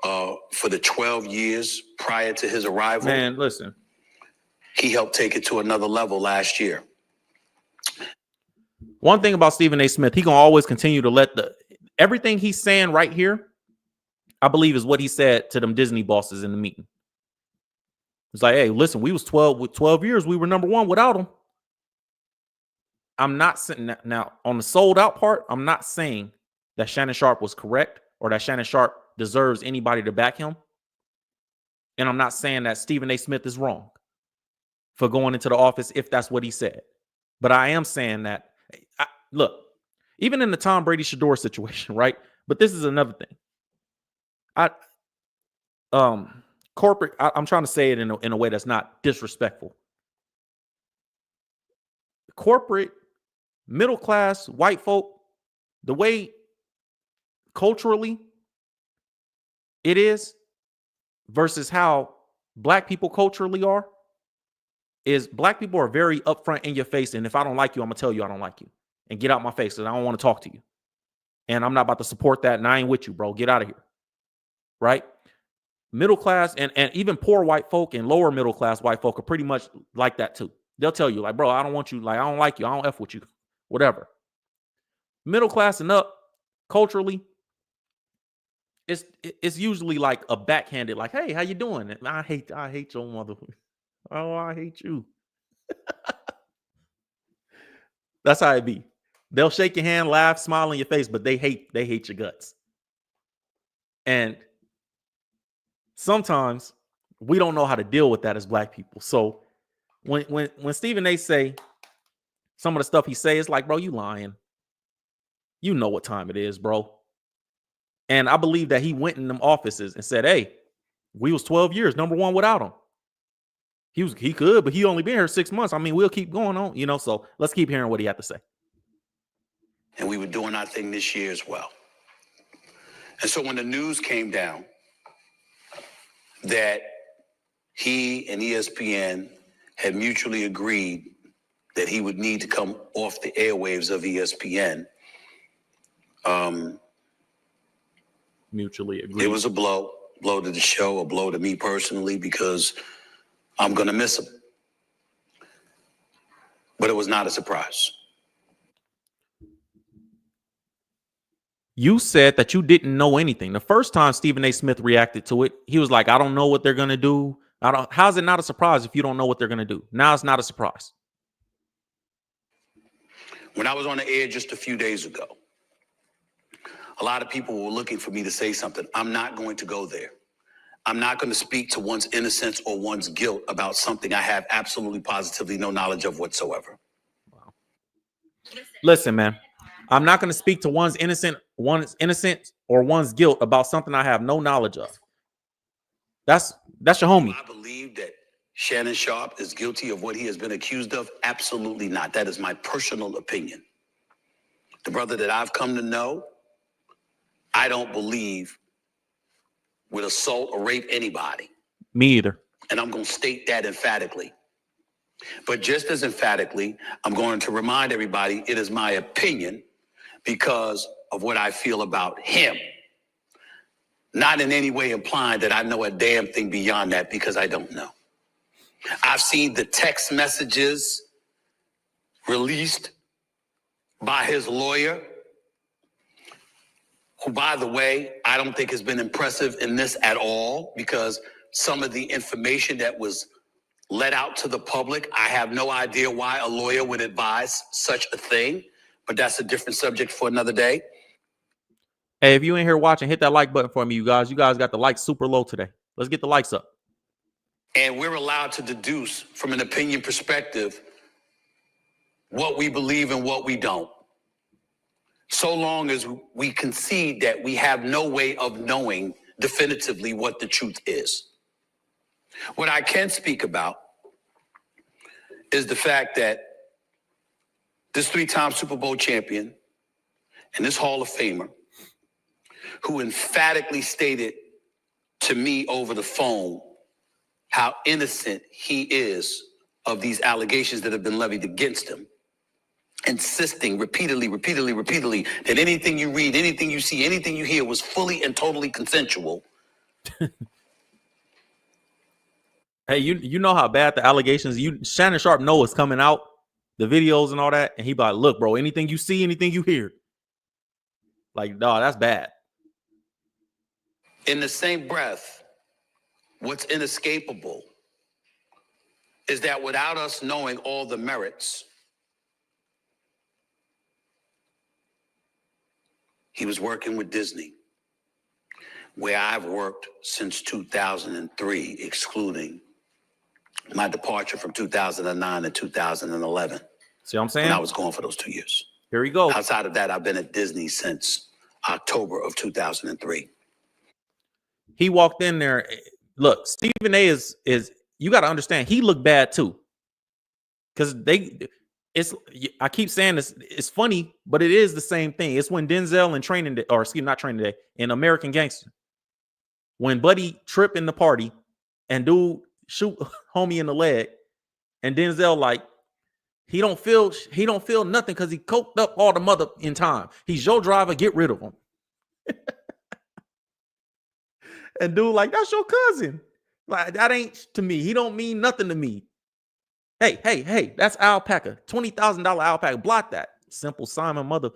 Speaker 3: for the 12 years prior to his arrival,
Speaker 1: Man, listen.
Speaker 3: he helped take it to another level last year.
Speaker 1: One thing about Stephen A. Smith, he gonna always continue to let everything he's saying right here, I believe, is what he said to them Disney bosses in the meeting. It's like, hey, listen, we was 12 years, we were number one without him. I'm not sitting now on the sold out part. I'm not saying that Shannon Sharpe was correct or that Shannon Sharpe deserves anybody to back him. And I'm not saying that Stephen A. Smith is wrong for going into the office if that's what he said. But I am saying that, look, even in the Tom Brady Shedeur situation, right? But this is another thing. Corporate, I'm trying to say it in a way that's not disrespectful. Corporate, middle class, white folk, the way culturally it is versus how black people culturally are, is black people are very upfront in your face. And if I don't like you, I'm going to tell you I don't like you. And get out my face because I don't want to talk to you. And I'm not about to support that. And I ain't with you, bro. Get out of here. Right? Middle class and even poor white folk and lower middle class white folk are pretty much like that too. They'll tell you, like, bro, I don't want you. Like, I don't like you. I don't F with you. Whatever. Middle class and up, culturally, it's usually like a backhanded, like, hey, how you doing? And I hate your mother. Oh, I hate you. That's how it be. They'll shake your hand, laugh, smile in your face, but they hate your guts. And sometimes we don't know how to deal with that as black people. So when Stephen A. say some of the stuff he say, it's like, bro, you lying. You know what time it is, bro. And I believe that he went in them offices and said, hey, we was 12 years, number one without him. He could, but he only been here 6 months. I mean, we'll keep going on, so let's keep hearing what he had to say.
Speaker 3: And we were doing our thing this year as well. And so when the news came down that he and ESPN had mutually agreed that he would need to come off the airwaves of ESPN,
Speaker 1: Mutually agreed.
Speaker 3: it was a blow to the show, a blow to me personally, because I'm going to miss him. But it was not a surprise.
Speaker 1: You said that you didn't know anything. The first time Stephen A. Smith reacted to it, he was like, I don't know what they're going to do. How's it not a surprise if you don't know what they're going to do? Now it's not a surprise.
Speaker 3: When I was on the air just a few days ago, a lot of people were looking for me to say something. I'm not going to go there. I'm not going to speak to one's innocence or one's guilt about something I have absolutely positively no knowledge of whatsoever.
Speaker 1: Wow. Listen, man, I'm not going to speak to one's innocence or one's guilt about something I have no knowledge of. That's your homie.
Speaker 3: I believe that Shannon Sharpe is guilty of what he has been accused of. Absolutely not. That is my personal opinion. The brother that I've come to know, I don't believe would assault or rape anybody.
Speaker 1: Me either.
Speaker 3: And I'm going to state that emphatically. But just as emphatically, I'm going to remind everybody it is my opinion because of what I feel about him. Not in any way implying that I know a damn thing beyond that, because I don't know. I've seen the text messages released by his lawyer, who, by the way, I don't think has been impressive in this at all, because some of the information that was let out to the public, I have no idea why a lawyer would advise such a thing, but that's a different subject for another day.
Speaker 1: Hey, if you ain't here watching, hit that like button for me, you guys. You guys got the likes super low today. Let's get the likes up.
Speaker 3: And we're allowed to deduce from an opinion perspective what we believe and what we don't, so long as we concede that we have no way of knowing definitively what the truth is. What I can speak about is the fact that this three-time Super Bowl champion and this Hall of Famer, who emphatically stated to me over the phone how innocent he is of these allegations that have been levied against him, insisting repeatedly that anything you read, anything you see, anything you hear was fully and totally consensual.
Speaker 1: Hey, you know how bad the allegations, Shannon Sharpe know is coming out, the videos and all that, and he be like, look, bro, anything you see, anything you hear, like, dog, that's bad.
Speaker 3: In the same breath, what's inescapable is that without us knowing all the merits, he was working with Disney, where I've worked since 2003, excluding my departure from 2009 to 2011.
Speaker 1: See what I'm saying?
Speaker 3: When I was gone for those 2 years.
Speaker 1: Here we go.
Speaker 3: Outside of that, I've been at Disney since October of 2003.
Speaker 1: He walked in there. Look, Stephen A is you got to understand, he looked bad too. Because I keep saying this, it's funny, but it is the same thing. It's when Denzel in Training Day, or excuse me, not Training Day, in American Gangster, when Buddy trip in the party and dude shoot homie in the leg, and Denzel like he don't feel nothing because he coked up all the mother in time. He's your driver, get rid of him. And dude like, that's your cousin. Like, that ain't to me. He don't mean nothing to me. Hey, that's alpaca. $20,000 alpaca. Block that. Simple Simon mother.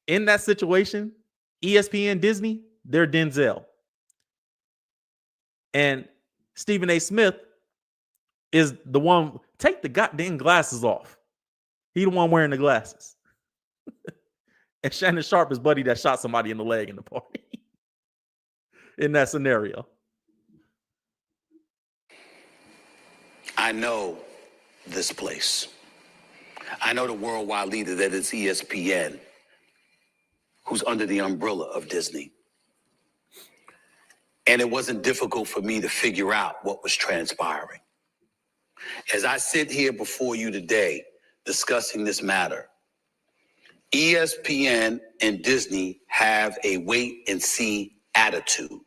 Speaker 1: In that situation, ESPN, Disney, they're Denzel. And Stephen A. Smith is the one, take the goddamn glasses off. He the one wearing the glasses. And Shannon Sharpe is Buddy that shot somebody in the leg in the party. In that scenario.
Speaker 3: I know this place. I know the worldwide leader that is ESPN, who's under the umbrella of Disney. And it wasn't difficult for me to figure out what was transpiring. As I sit here before you today discussing this matter, ESPN and Disney have a wait and see attitude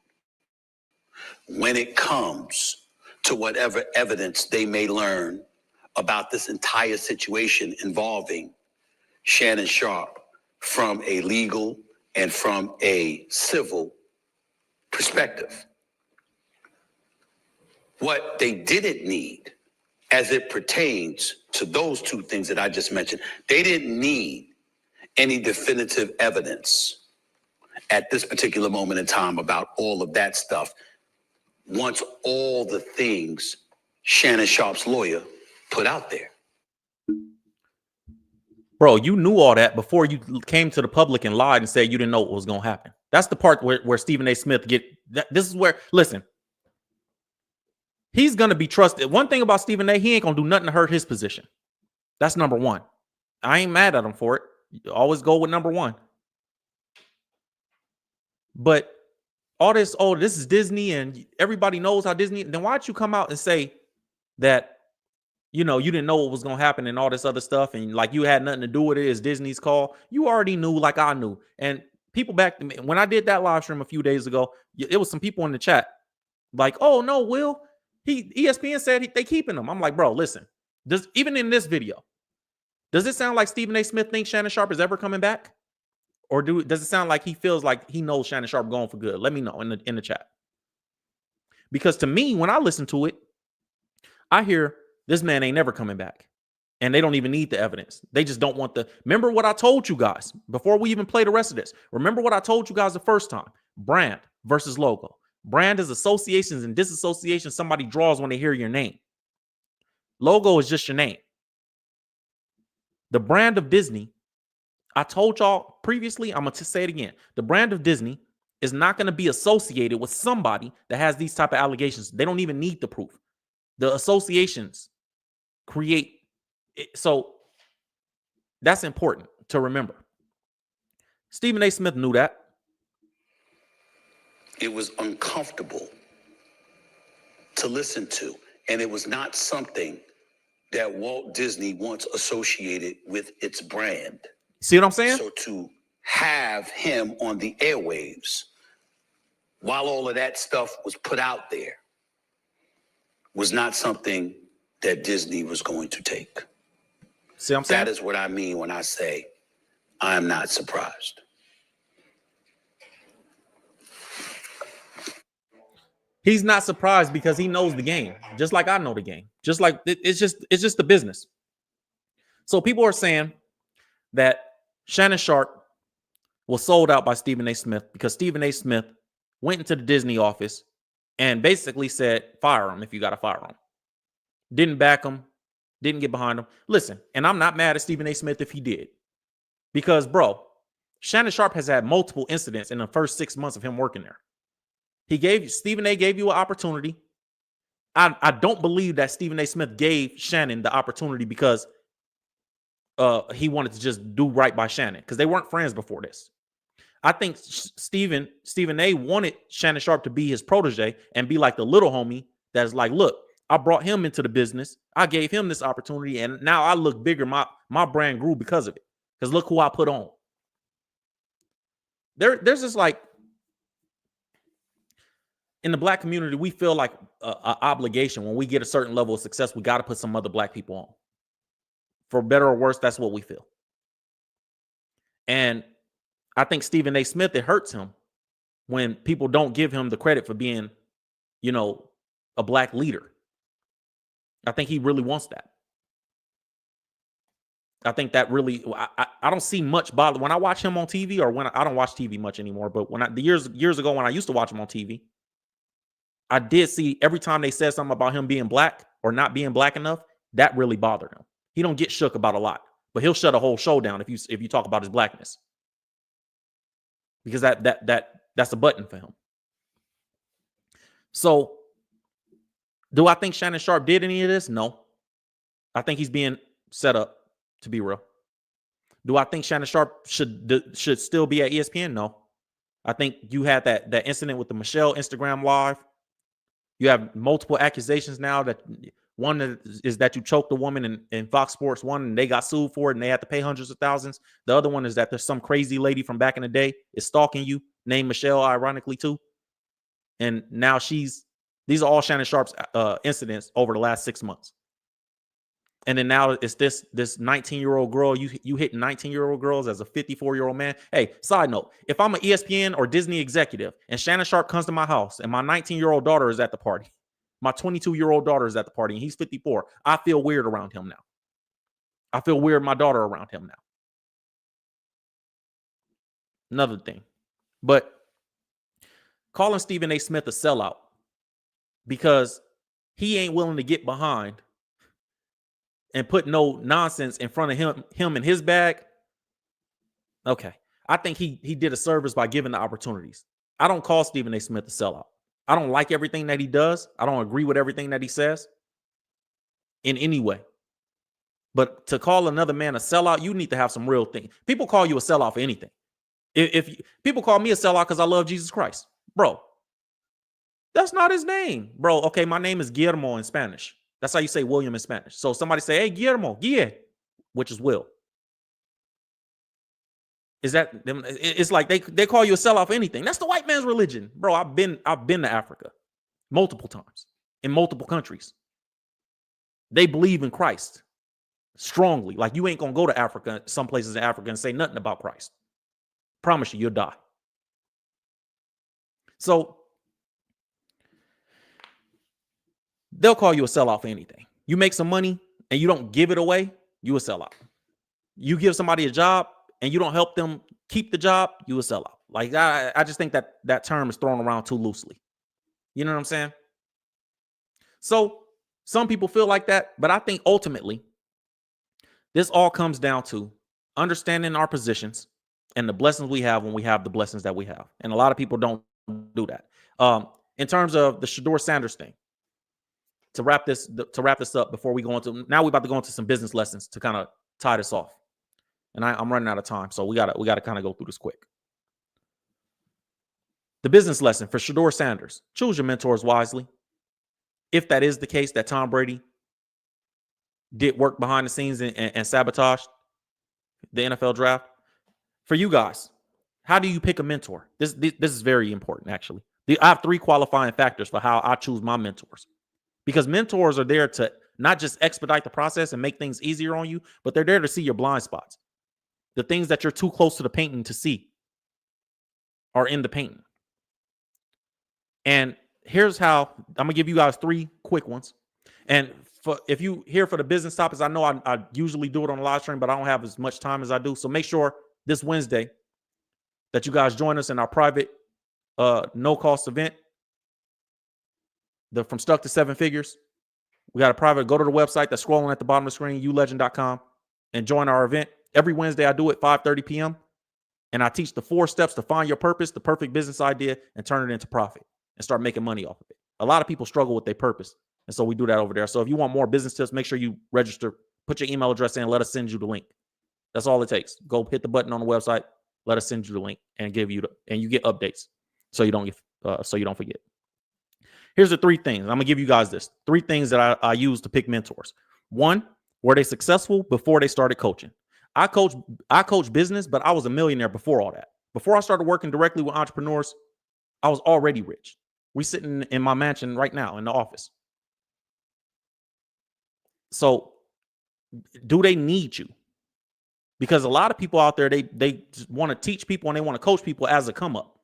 Speaker 3: when it comes to whatever evidence they may learn about this entire situation involving Shannon Sharpe from a legal and from a civil perspective. What they didn't need as it pertains to those two things that I just mentioned, they didn't need any definitive evidence at this particular moment in time about all of that stuff. Once all the things Shannon Sharpe's lawyer put out there.
Speaker 1: Bro, you knew all that before you came to the public and lied and said you didn't know what was going to happen. That's the part where Stephen A. Smith this is where, listen, he's going to be trusted. One thing about Stephen A., he ain't going to do nothing to hurt his position. That's number one. I ain't mad at him for it. You always go with number one. But all this, this is Disney and everybody knows how Disney, then why'd you come out and say that, you didn't know what was going to happen and all this other stuff, and like you had nothing to do with it, it's Disney's call? You already knew, like I knew. And people back, when I did that live stream a few days ago, it was some people in the chat like, oh no, Will, ESPN said they keeping him. I'm like, bro, listen, even in this video, does it sound like Stephen A. Smith thinks Shannon Sharpe is ever coming back? Or does it sound like he feels like he knows Shannon Sharpe going for good? Let me know in the chat. Because to me, when I listen to it, I hear this man ain't never coming back. And they don't even need the evidence. They just don't want remember what I told you guys before we even play the rest of this. Remember what I told you guys the first time. Brand versus logo. Brand is associations and disassociations somebody draws when they hear your name. Logo is just your name. The brand of Disney, I told y'all previously, I'm going to say it again. The brand of Disney is not going to be associated with somebody that has these type of allegations. They don't even need the proof. The associations create it. So that's important to remember. Stephen A. Smith knew that.
Speaker 3: It was uncomfortable to listen to, and it was not something that Walt Disney once associated with its brand.
Speaker 1: See what I'm saying?
Speaker 3: So to have him on the airwaves while all of that stuff was put out there was not something that Disney was going to take.
Speaker 1: See what I'm saying?
Speaker 3: That is what I mean when I say I'm not surprised.
Speaker 1: He's not surprised because he knows the game, just like I know the game. Just like it's just the business. So people are saying that Shannon Sharpe was sold out by Stephen A. Smith because Stephen A. Smith went into the Disney office and basically said, fire him if you got to fire him. Didn't back him, didn't get behind him. Listen, and I'm not mad at Stephen A. Smith if he did. Because, bro, Shannon Sharpe has had multiple incidents in the first 6 months of him working there. Stephen A. gave you an opportunity. I don't believe that Stephen A. Smith gave Shannon the opportunity because he wanted to just do right by Shannon, because they weren't friends before this. I think Stephen A. wanted Shannon Sharpe to be his protege and be like the little homie that's like, look, I brought him into the business. I gave him this opportunity, and now I look bigger. My brand grew because of it. Because look who I put on. There's this like, in the black community, we feel like an obligation. When we get a certain level of success, we got to put some other black people on. For better or worse, that's what we feel. And I think Stephen A. Smith, it hurts him when people don't give him the credit for being, a black leader. I think he really wants that. I think that really, I don't see much bother when I watch him on TV, or when I don't watch TV much anymore. But years ago when I used to watch him on TV, I did see every time they said something about him being black or not being black enough, that really bothered him. He don't get shook about a lot, but he'll shut a whole show down if you talk about his blackness, because that's a button for him. So, do I think Shannon Sharpe did any of this? No. I think he's being set up, to be real. Do I think Shannon Sharpe should still be at ESPN? No. I think you had that incident with the Michelle Instagram Live. You have multiple accusations now. That one is that you choked a woman in Fox Sports 1 and they got sued for it and they had to pay hundreds of thousands. The other one is that there's some crazy lady from back in the day is stalking you, named Michelle, ironically too. And now these are all Shannon Sharpe's incidents over the last 6 months. And then now it's this 19-year-old girl. You hit 19-year-old girls as a 54-year-old man. Hey, side note, if I'm an ESPN or Disney executive and Shannon Sharpe comes to my house and my 19-year-old daughter is at the party, my 22-year-old daughter is at the party, and he's 54, I feel weird around him now. I feel weird my daughter around him now. Another thing. But calling Stephen A. Smith a sellout because he ain't willing to get behind and put no nonsense in front of him in his bag. Okay. I think he did a service by giving the opportunities. I don't call Stephen A. Smith a sellout. I don't like everything that he does. I don't agree with everything that he says in any way. But to call another man a sellout, you need to have some real thing. People call you a sellout for anything. If people call me a sellout because I love Jesus Christ, bro, that's not his name, bro. Okay, my name is Guillermo in Spanish. That's how you say William in Spanish. So somebody say, "Hey, Guillermo, Guille," which is Will. Is that them? It's like they call you a sellout for anything. That's the white man's religion, bro. I've been to Africa multiple times in multiple countries. They believe in Christ strongly. Like, you ain't gonna go to Africa, some places in Africa, and say nothing about Christ. Promise you, you'll die. So they'll call you a sellout for anything. You make some money and you don't give it away, you a sellout. You give somebody a job and you don't help them keep the job, you a sellout. Like, I just think that term is thrown around too loosely. You know what I'm saying? So some people feel like that, but I think ultimately this all comes down to understanding our positions and the blessings we have when we have the blessings that we have. And a lot of people don't do that. In terms of the Shedeur Sanders thing, to wrap this up before we go into, now we're about to go into some business lessons to kind of tie this off. And I'm running out of time, so we gotta kind of go through this quick. The business lesson for Shedeur Sanders: choose your mentors wisely. If that is the case, that Tom Brady did work behind the scenes and sabotaged the NFL draft, for you guys, how do you pick a mentor? This is very important, actually. I have 3 qualifying factors for how I choose my mentors, because mentors are there to not just expedite the process and make things easier on you, but they're there to see your blind spots. The things that you're too close to the painting to see are in the painting. And here's how I'm gonna give you guys 3 quick ones. And if you here for the business topics, I know I usually do it on a live stream, but I don't have as much time as I do. So make sure this Wednesday that you guys join us in our private no-cost event, the From Stuck to 7 Figures. We got a private. Go to the website that's scrolling at the bottom of the screen, ulegend.com, and join our event. Every Wednesday I do it 5:30 p.m. And I teach the 4 steps to find your purpose, the perfect business idea, and turn it into profit and start making money off of it. A lot of people struggle with their purpose, and so we do that over there. So if you want more business tips, make sure you register, put your email address in, and let us send you the link. That's all it takes. Go hit the button on the website, let us send you the link, and you get updates so you don't forget. Here's the 3 things. I'm gonna give you guys this 3 things that I use to pick mentors. 1, were they successful before they started coaching? I coach business, but I was a millionaire before all that. Before I started working directly with entrepreneurs, I was already rich. We sitting in my mansion right now in the office. So do they need you? Because a lot of people out there, they want to teach people and they want to coach people as a come up.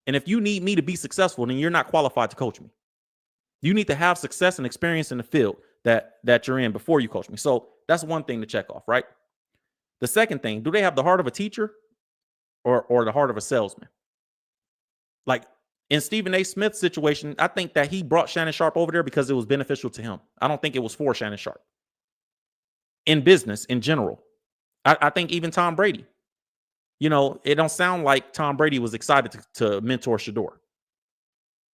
Speaker 1: And if you need me to be successful, then you're not qualified to coach me. You need to have success and experience in the field that you're in before you coach me. So that's one thing to check off, right? The second thing, do they have the heart of a teacher or the heart of a salesman? Like in Stephen A. Smith's situation, I think that he brought Shannon Sharpe over there because it was beneficial to him. I don't think it was for Shannon Sharpe. In business, in general, I think even Tom Brady, it don't sound like Tom Brady was excited to mentor Shedeur.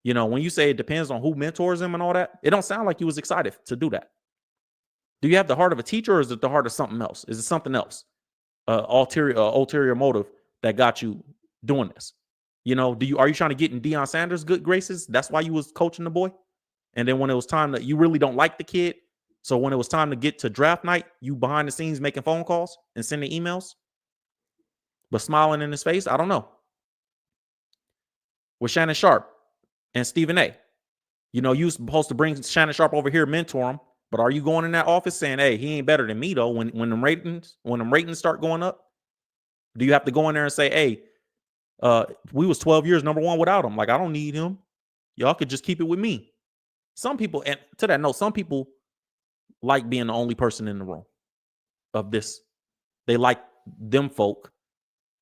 Speaker 1: When you say it depends on who mentors him and all that, it don't sound like he was excited to do that. Do you have the heart of a teacher, or is it the heart of something else? Is it something else? Ulterior motive that got you doing this? Are you trying to get in Deion Sanders' good graces? That's why you was coaching the boy. And then when it was time that you really don't like the kid, so when it was time to get to draft night, you behind the scenes making phone calls and sending emails, but smiling in his face. I don't know. With Shannon Sharpe and Stephen A., you supposed to bring Shannon Sharpe over here, mentor him. But are you going in that office saying, "Hey, he ain't better than me," though? When them ratings start going up, do you have to go in there and say, "Hey, we was 12 years number 1 without him. Like, I don't need him. Y'all could just keep it with me." Some people, and to that note, some people like being the only person in the room of this. They like them folk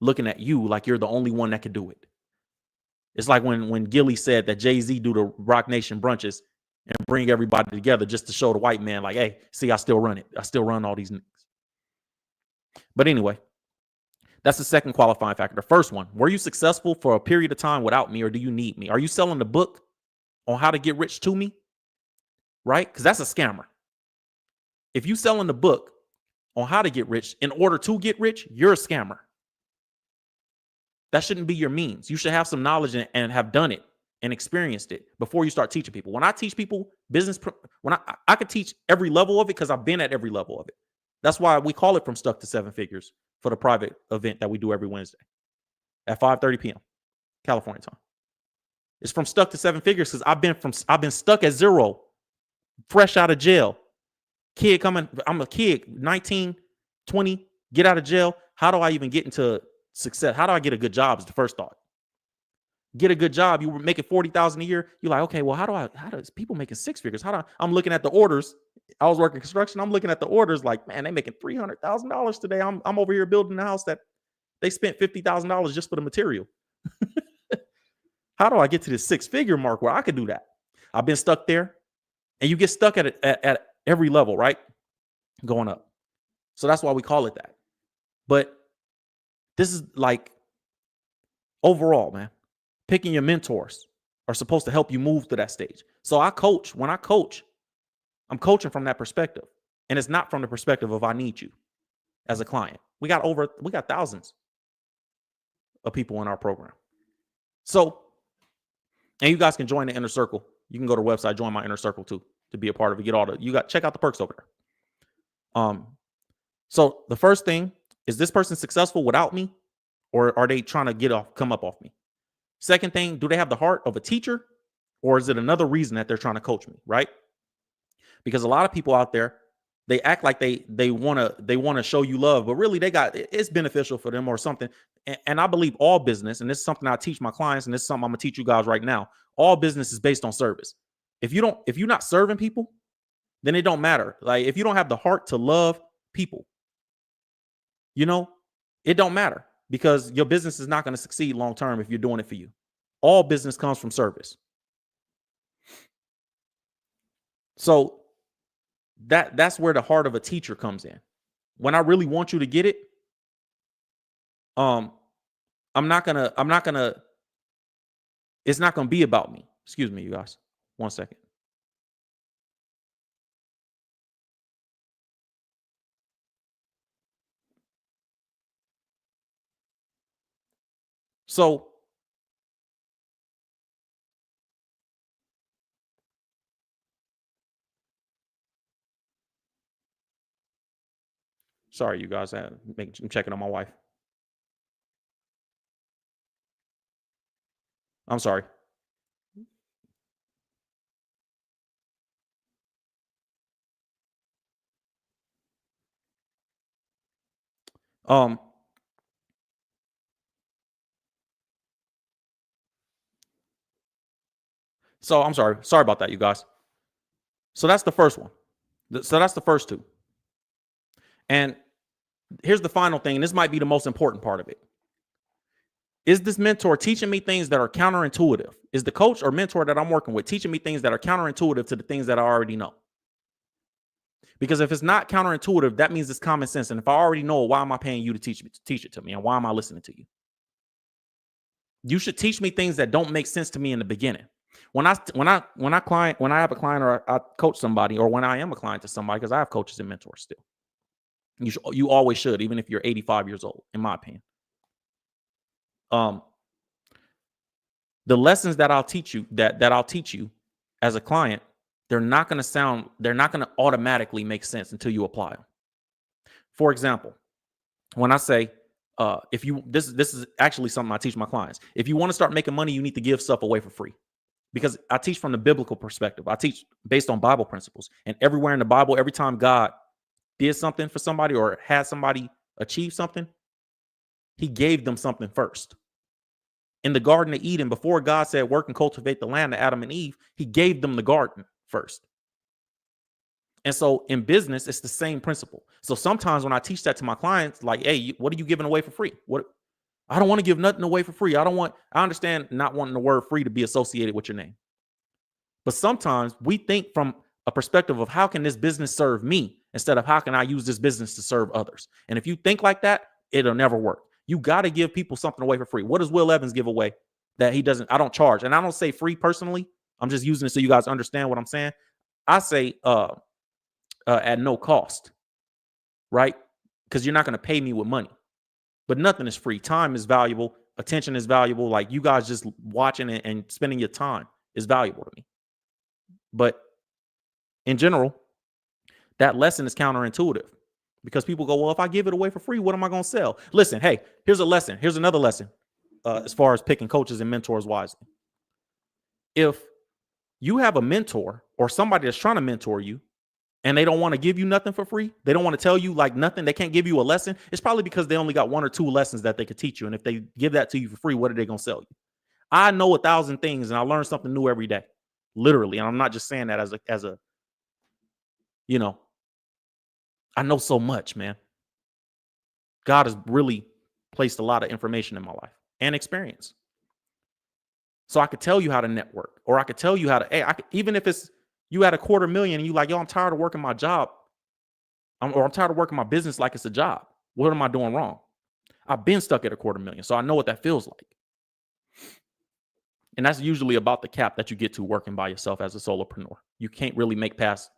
Speaker 1: looking at you like you're the only one that could do it. It's like when Gilly said that Jay-Z do the Rock Nation brunches and bring everybody together just to show the white man, like, "Hey, see, I still run it. I still run all these niggas." But anyway, That's the second qualifying factor. The first one, were you successful for a period of time without me, or do you need me? Are you selling the book on how to get rich to me? Right? Because that's a scammer. If you selling the book on how to get rich in order to get rich, you're a scammer. That shouldn't be your means. You should have some knowledge and have done it and experienced it before you start teaching people. When I teach people business, when I could teach every level of it because I've been at every level of it. That's why we call it From Stuck to Seven Figures for the private event that we do every Wednesday at 5:30 p.m. California time. It's From Stuck to Seven Figures because I've been stuck at zero, fresh out of jail. I'm a kid, 19, 20, get out of jail. How do I even get into success? How do I get a good job is the first thought. Get a good job. You were making $40,000 a year. You're like, okay, well, how does people making six figures? I'm looking at the orders. I was working construction. I'm looking at the orders like, man, they making $300,000 today. I'm over here building a house that they spent $50,000 just for the material. How do I get to this six-figure mark where I could do that? I've been stuck there, and you get stuck at every level, right? Going up. So that's why we call it that. But this is like overall, man, picking your mentors are supposed to help you move to that stage. So when I coach, I'm coaching from that perspective. And it's not from the perspective of I need you as a client. We got thousands of people in our program. So, and you guys can join the inner circle. You can go to the website, join my inner circle too, to be a part of it. Check out the perks over there. So the first thing is, this person successful without me, or are they trying to come up off me? Second thing, do they have the heart of a teacher, or is it another reason that they're trying to coach me, right? Because a lot of people out there, they act like they want to show you love, but really it's beneficial for them or something. And I believe all business, and this is something I teach my clients, and this is something I'm gonna teach you guys right now. All business is based on service. If you're not serving people, then it don't matter. Like, if you don't have the heart to love people, it don't matter, because your business is not going to succeed long term if you're doing it for you. All business comes from service. So that's where the heart of a teacher comes in. When I really want you to get it, it's not gonna be about me. Excuse me, you guys. 1 second. So sorry, you guys. I'm checking on my wife. I'm sorry. So I'm sorry. Sorry about that, you guys. So that's the first one. So that's the first two. And here's the final thing, and this might be the most important part of it. Is this mentor teaching me things that are counterintuitive? Is the coach or mentor that I'm working with teaching me things that are counterintuitive to the things that I already know? Because if it's not counterintuitive, that means it's common sense. And if I already know it, why am I paying you to teach it to me? And why am I listening to you? You should teach me things that don't make sense to me in the beginning. When I have a client or I coach somebody, or when I am a client to somebody, because I have coaches and mentors still. You always should, even if you're 85 years old, in my opinion. The lessons that I'll teach you, that I'll teach you as a client, they're not going to automatically make sense until you apply them. For example, when I say, this is actually something I teach my clients. If you want to start making money, you need to give stuff away for free. Because I teach from the biblical perspective. I teach based on Bible principles. And everywhere in the Bible, every time God did something for somebody or had somebody achieve something, he gave them something first. In the Garden of Eden, before God said, work and cultivate the land to Adam and Eve, he gave them the garden first. And so in business, it's the same principle. So sometimes when I teach that to my clients, like, hey, what are you giving away for free? I don't want to give nothing away for free. I understand not wanting the word free to be associated with your name. But sometimes we think from a perspective of how can this business serve me instead of how can I use this business to serve others? And if you think like that, it'll never work. You got to give people something away for free. What does Will Evans give away that he doesn't? I don't charge. And I don't say free personally. I'm just using it so you guys understand what I'm saying. I say at no cost, right? Because you're not going to pay me with money. But nothing is free. Time is valuable. Attention is valuable. Like you guys just watching it and spending your time is valuable to me. But in general, that lesson is counterintuitive because people go, well, if I give it away for free, what am I going to sell? Listen, hey, here's a lesson. Here's another lesson as far as picking coaches and mentors wisely. If you have a mentor or somebody that's trying to mentor you and they don't want to give you nothing for free, they don't want to tell you like nothing, they can't give you a lesson, it's probably because they only got 1 or 2 lessons that they could teach you. And if they give that to you for free, what are they going to sell you? I know 1,000 things and I learn something new every day, literally. And I'm not just saying that as a, you know, I know so much, man. God has really placed a lot of information in my life and experience. So I could tell you how to network, or I could tell you how to, hey, even if it's you had $250,000 and you like, yo, I'm tired of working my job, or I'm tired of working my business like it's a job. What am I doing wrong? I've been stuck at $250,000, so I know what that feels like. And that's usually about the cap that you get to working by yourself as a solopreneur. You can't really make past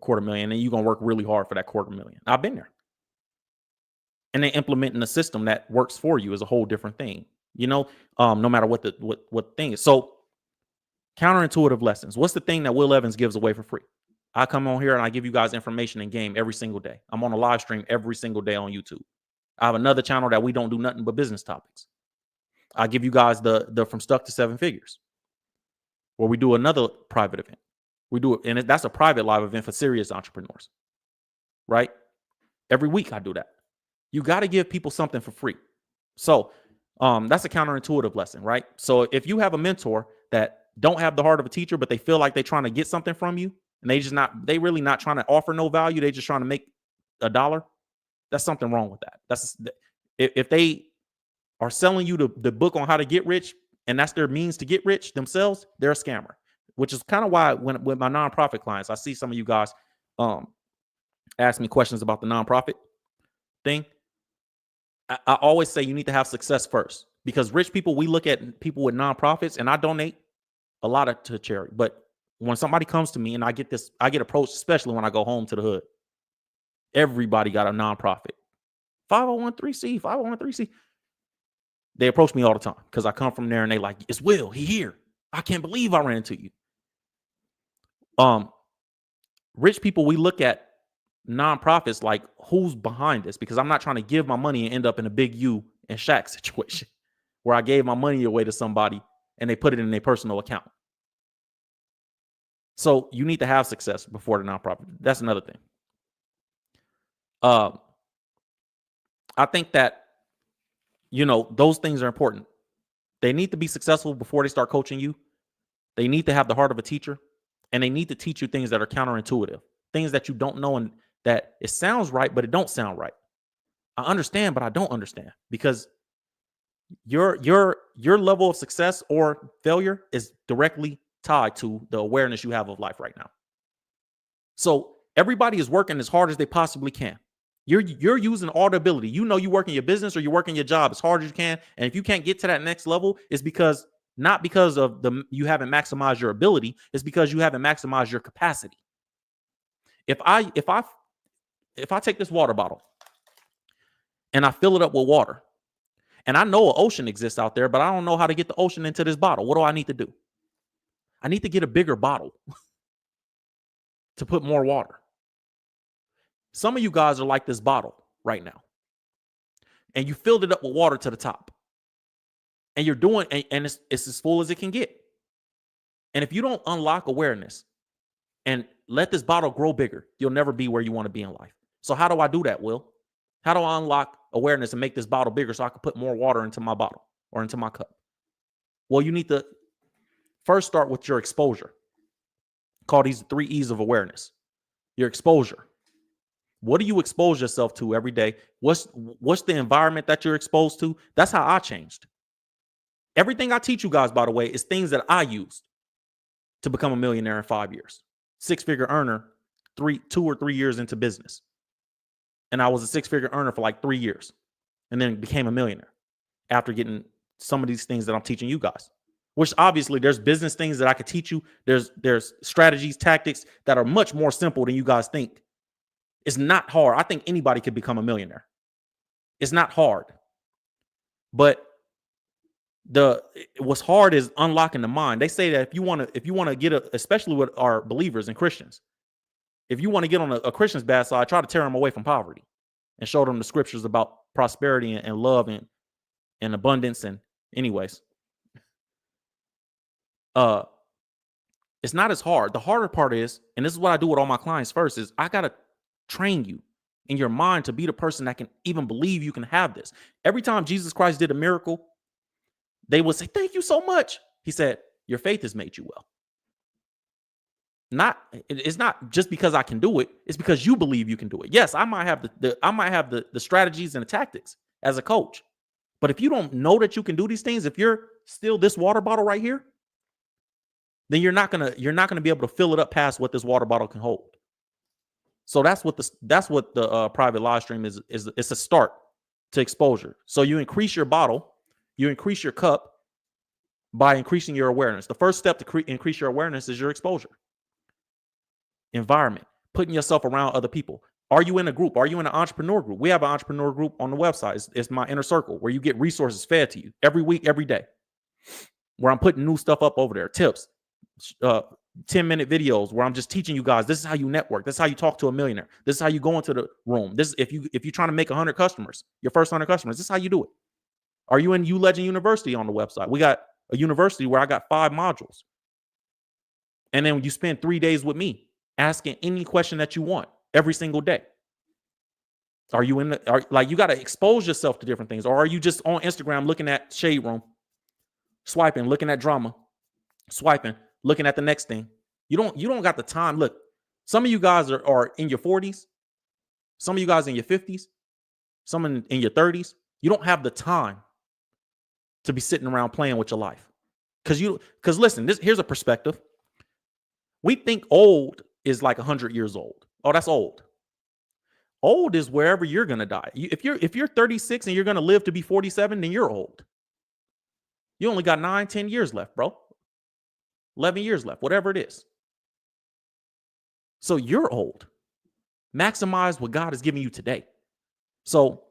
Speaker 1: $250,000, and you're gonna work really hard for that $250,000. I've been there. And then implementing a system that works for you is a whole different thing. You know, no matter what the thing is. So counterintuitive lessons. What's the thing that Will Evans gives away for free? I come on here and I give you guys information in game every single day. I'm on a live stream every single day on YouTube. I have another channel that we don't do nothing but business topics. I give you guys the From Stuck to 7 Figures, where we do another private event. We do it, and that's a private live event for serious entrepreneurs, right? Every week I do that. You got to give people something for free. So that's a counterintuitive lesson, right? So if you have a mentor that don't have the heart of a teacher, but they feel like they're trying to get something from you, and they really not trying to offer no value, they just trying to make $1, that's something wrong with that. If they are selling you the book on how to get rich, and that's their means to get rich themselves, they're a scammer. Which is kind of why when with my nonprofit clients, I see some of you guys ask me questions about the nonprofit thing. I always say you need to have success first, because rich people, we look at people with nonprofits, and I donate a lot to charity. But when somebody comes to me and I get approached, especially when I go home to the hood, everybody got a nonprofit, 501(c). They approach me all the time because I come from there, and they like, it's Will, he here. I can't believe I ran into you. Rich people, we look at nonprofits like, who's behind this? Because I'm not trying to give my money and end up in a Big U and Shaq situation where I gave my money away to somebody and they put it in their personal account. So you need to have success before the nonprofit. That's another thing. I think that, those things are important. They need to be successful before they start coaching you. They need to have the heart of a teacher, and they need to teach you things that are counterintuitive, things that you don't know, and that it sounds right, but it don't sound right. I understand, but I don't understand, because your level of success or failure is directly tied to the awareness you have of life right now. So everybody is working as hard as they possibly can. You're using all the ability. You work in your business or you work in your job as hard as you can. And if you can't get to that next level, it's not because of you haven't maximized your ability. It's because you haven't maximized your capacity. If I take this water bottle and I fill it up with water, and I know an ocean exists out there, but I don't know how to get the ocean into this bottle, what do I need to do? I need to get a bigger bottle to put more water. Some of you guys are like this bottle right now, and you filled it up with water to the top, and you're doing, and it's as full as it can get. And if you don't unlock awareness and let this bottle grow bigger, you'll never be where you want to be in life. So how do I do that, Will? How do I unlock awareness and make this bottle bigger so I can put more water into my bottle or into my cup? Well, you need to first start with your exposure. Call these 3 E's of awareness. Your exposure. What do you expose yourself to every day? What's the environment that you're exposed to? That's how I changed. Everything I teach you guys, by the way, is things that I used to become a millionaire in 5 years. 6-figure earner, 2 or 3 years into business. And I was a 6-figure earner for like 3 years. and then became a millionaire after getting some of these things that I'm teaching you guys. Which obviously there's business things that I could teach you. There's strategies, tactics that are much more simple than you guys think. It's not hard. I think anybody could become a millionaire. It's not hard. But what's hard is unlocking the mind. They say that if you want to get especially with our believers and Christians, if you want to get on a Christian's bad side, try to tear them away from poverty and show them the scriptures about prosperity and love and abundance. And anyways, it's not as hard. The harder part is, and this is what I do with all my clients first, is I got to train you in your mind to be the person that can even believe you can have this. Every time Jesus Christ did a miracle, they would say, "Thank you so much." He said, "Your faith has made you well." It's not just because I can do it. It's because you believe you can do it. Yes, I might have the strategies and the tactics as a coach. But if you don't know that you can do these things, if you're still this water bottle right here, then you're not gonna be able to fill it up past what this water bottle can hold. So that's what the private live stream is. It's a start to exposure. So you increase your bottle, you increase your cup by increasing your awareness. The first step to increase your awareness is your exposure. Environment, putting yourself around other people. Are you in a group? Are you in an entrepreneur group? We have an entrepreneur group on the website. It's my inner circle where you get resources fed to you every week, every day, where I'm putting new stuff up over there, tips, 10-minute videos where I'm just teaching you guys, this is how you network. This is how you talk to a millionaire. This is how you go into the room. This if you're trying to make 100 customers, your first 100 customers, this is how you do it. Are you in U Legend University on the website? We got a university where I got 5 modules. And then you spend 3 days with me asking any question that you want every single day. Are you you got to expose yourself to different things? Or are you just on Instagram looking at Shade Room, swiping, looking at drama, swiping, looking at the next thing? You don't got the time. Look, some of you guys are in your 40s, some of you guys in your 50s, some in your 30s. You don't have the time to be sitting around playing with your life. Because listen, here's a perspective. We think old is like 100 years old. Oh, that's old. Old is wherever you're gonna die. If you're 36 and you're gonna live to be 47, then you're old. You only got 9-10 years left, bro. 11 years left, whatever it is. So you're old. Maximize what God is giving you today. So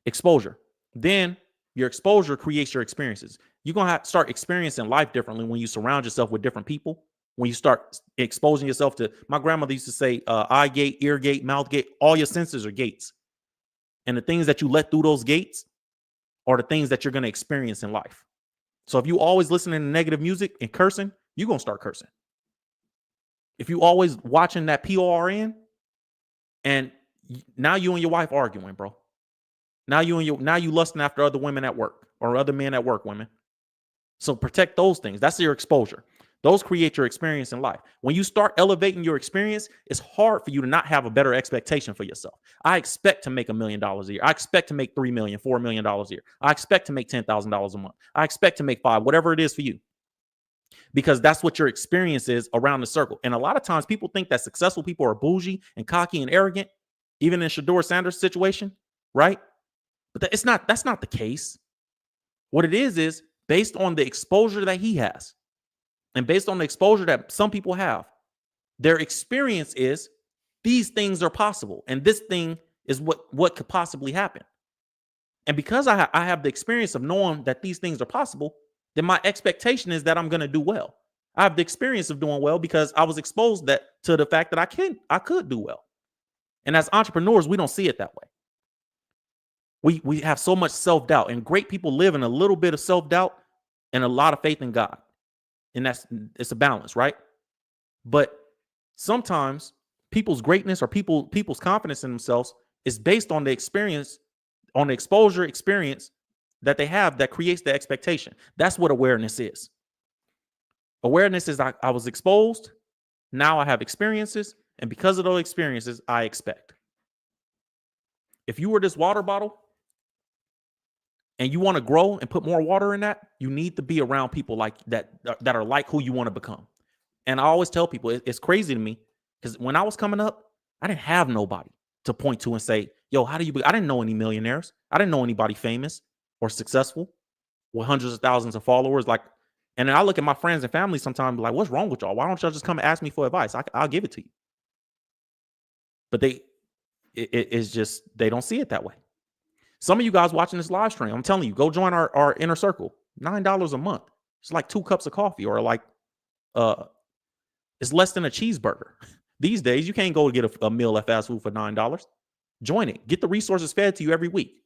Speaker 1: exposure. Then your exposure creates your experiences. You're going to have to start experiencing life differently when you surround yourself with different people. When you start exposing yourself to, my grandmother used to say, eye gate, ear gate, mouth gate, all your senses are gates. And the things that you let through those gates are the things that you're going to experience in life. So if you always listening to negative music and cursing, you're going to start cursing. If you always watching that PORN, and now you and your wife arguing, bro. Now you lusting after other women at work or other men at work, women. So protect those things. That's your exposure. Those create your experience in life. When you start elevating your experience, it's hard for you to not have a better expectation for yourself. I expect to make $1 million a year. I expect to make $3 million, $4 million a year. I expect to make $10,000 a month. I expect to make $5, whatever it is for you. Because that's what your experience is around the circle. And a lot of times people think that successful people are bougie and cocky and arrogant, even in Shedeur Sanders' situation, right? But that's not the case. What it is based on the exposure that he has. And based on the exposure that some people have, their experience is these things are possible. And this thing is what could possibly happen. And because I have the experience of knowing that these things are possible, then my expectation is that I'm going to do well. I have the experience of doing well because I was exposed to the fact that I could do well. And as entrepreneurs, we don't see it that way. We have so much self-doubt, and great people live in a little bit of self-doubt and a lot of faith in God. And it's a balance, right? But sometimes people's greatness or people's confidence in themselves is based on the experience, on the exposure experience that they have that creates the expectation. That's what awareness is. Awareness is I was exposed, now I have experiences, and because of those experiences, I expect. If you were this water bottle and you want to grow and put more water in that, you need to be around people like that are like who you want to become. And I always tell people, it's crazy to me because when I was coming up, I didn't have nobody. to point to and say, yo, how do you, I didn't know any millionaires. I didn't know anybody famous or successful with hundreds of thousands of followers. Like, and then I look at my friends and family sometimes like, what's wrong with y'all? Why don't y'all just come and ask me for advice? I'll give it to you. But it's just, they don't see it that way. Some of you guys watching this live stream, I'm telling you, go join our inner circle. $9 a month. It's like 2 cups of coffee, or like, it's less than a cheeseburger. These days, you can't go get a meal at fast food for $9. Join it. Get the resources fed to you every week.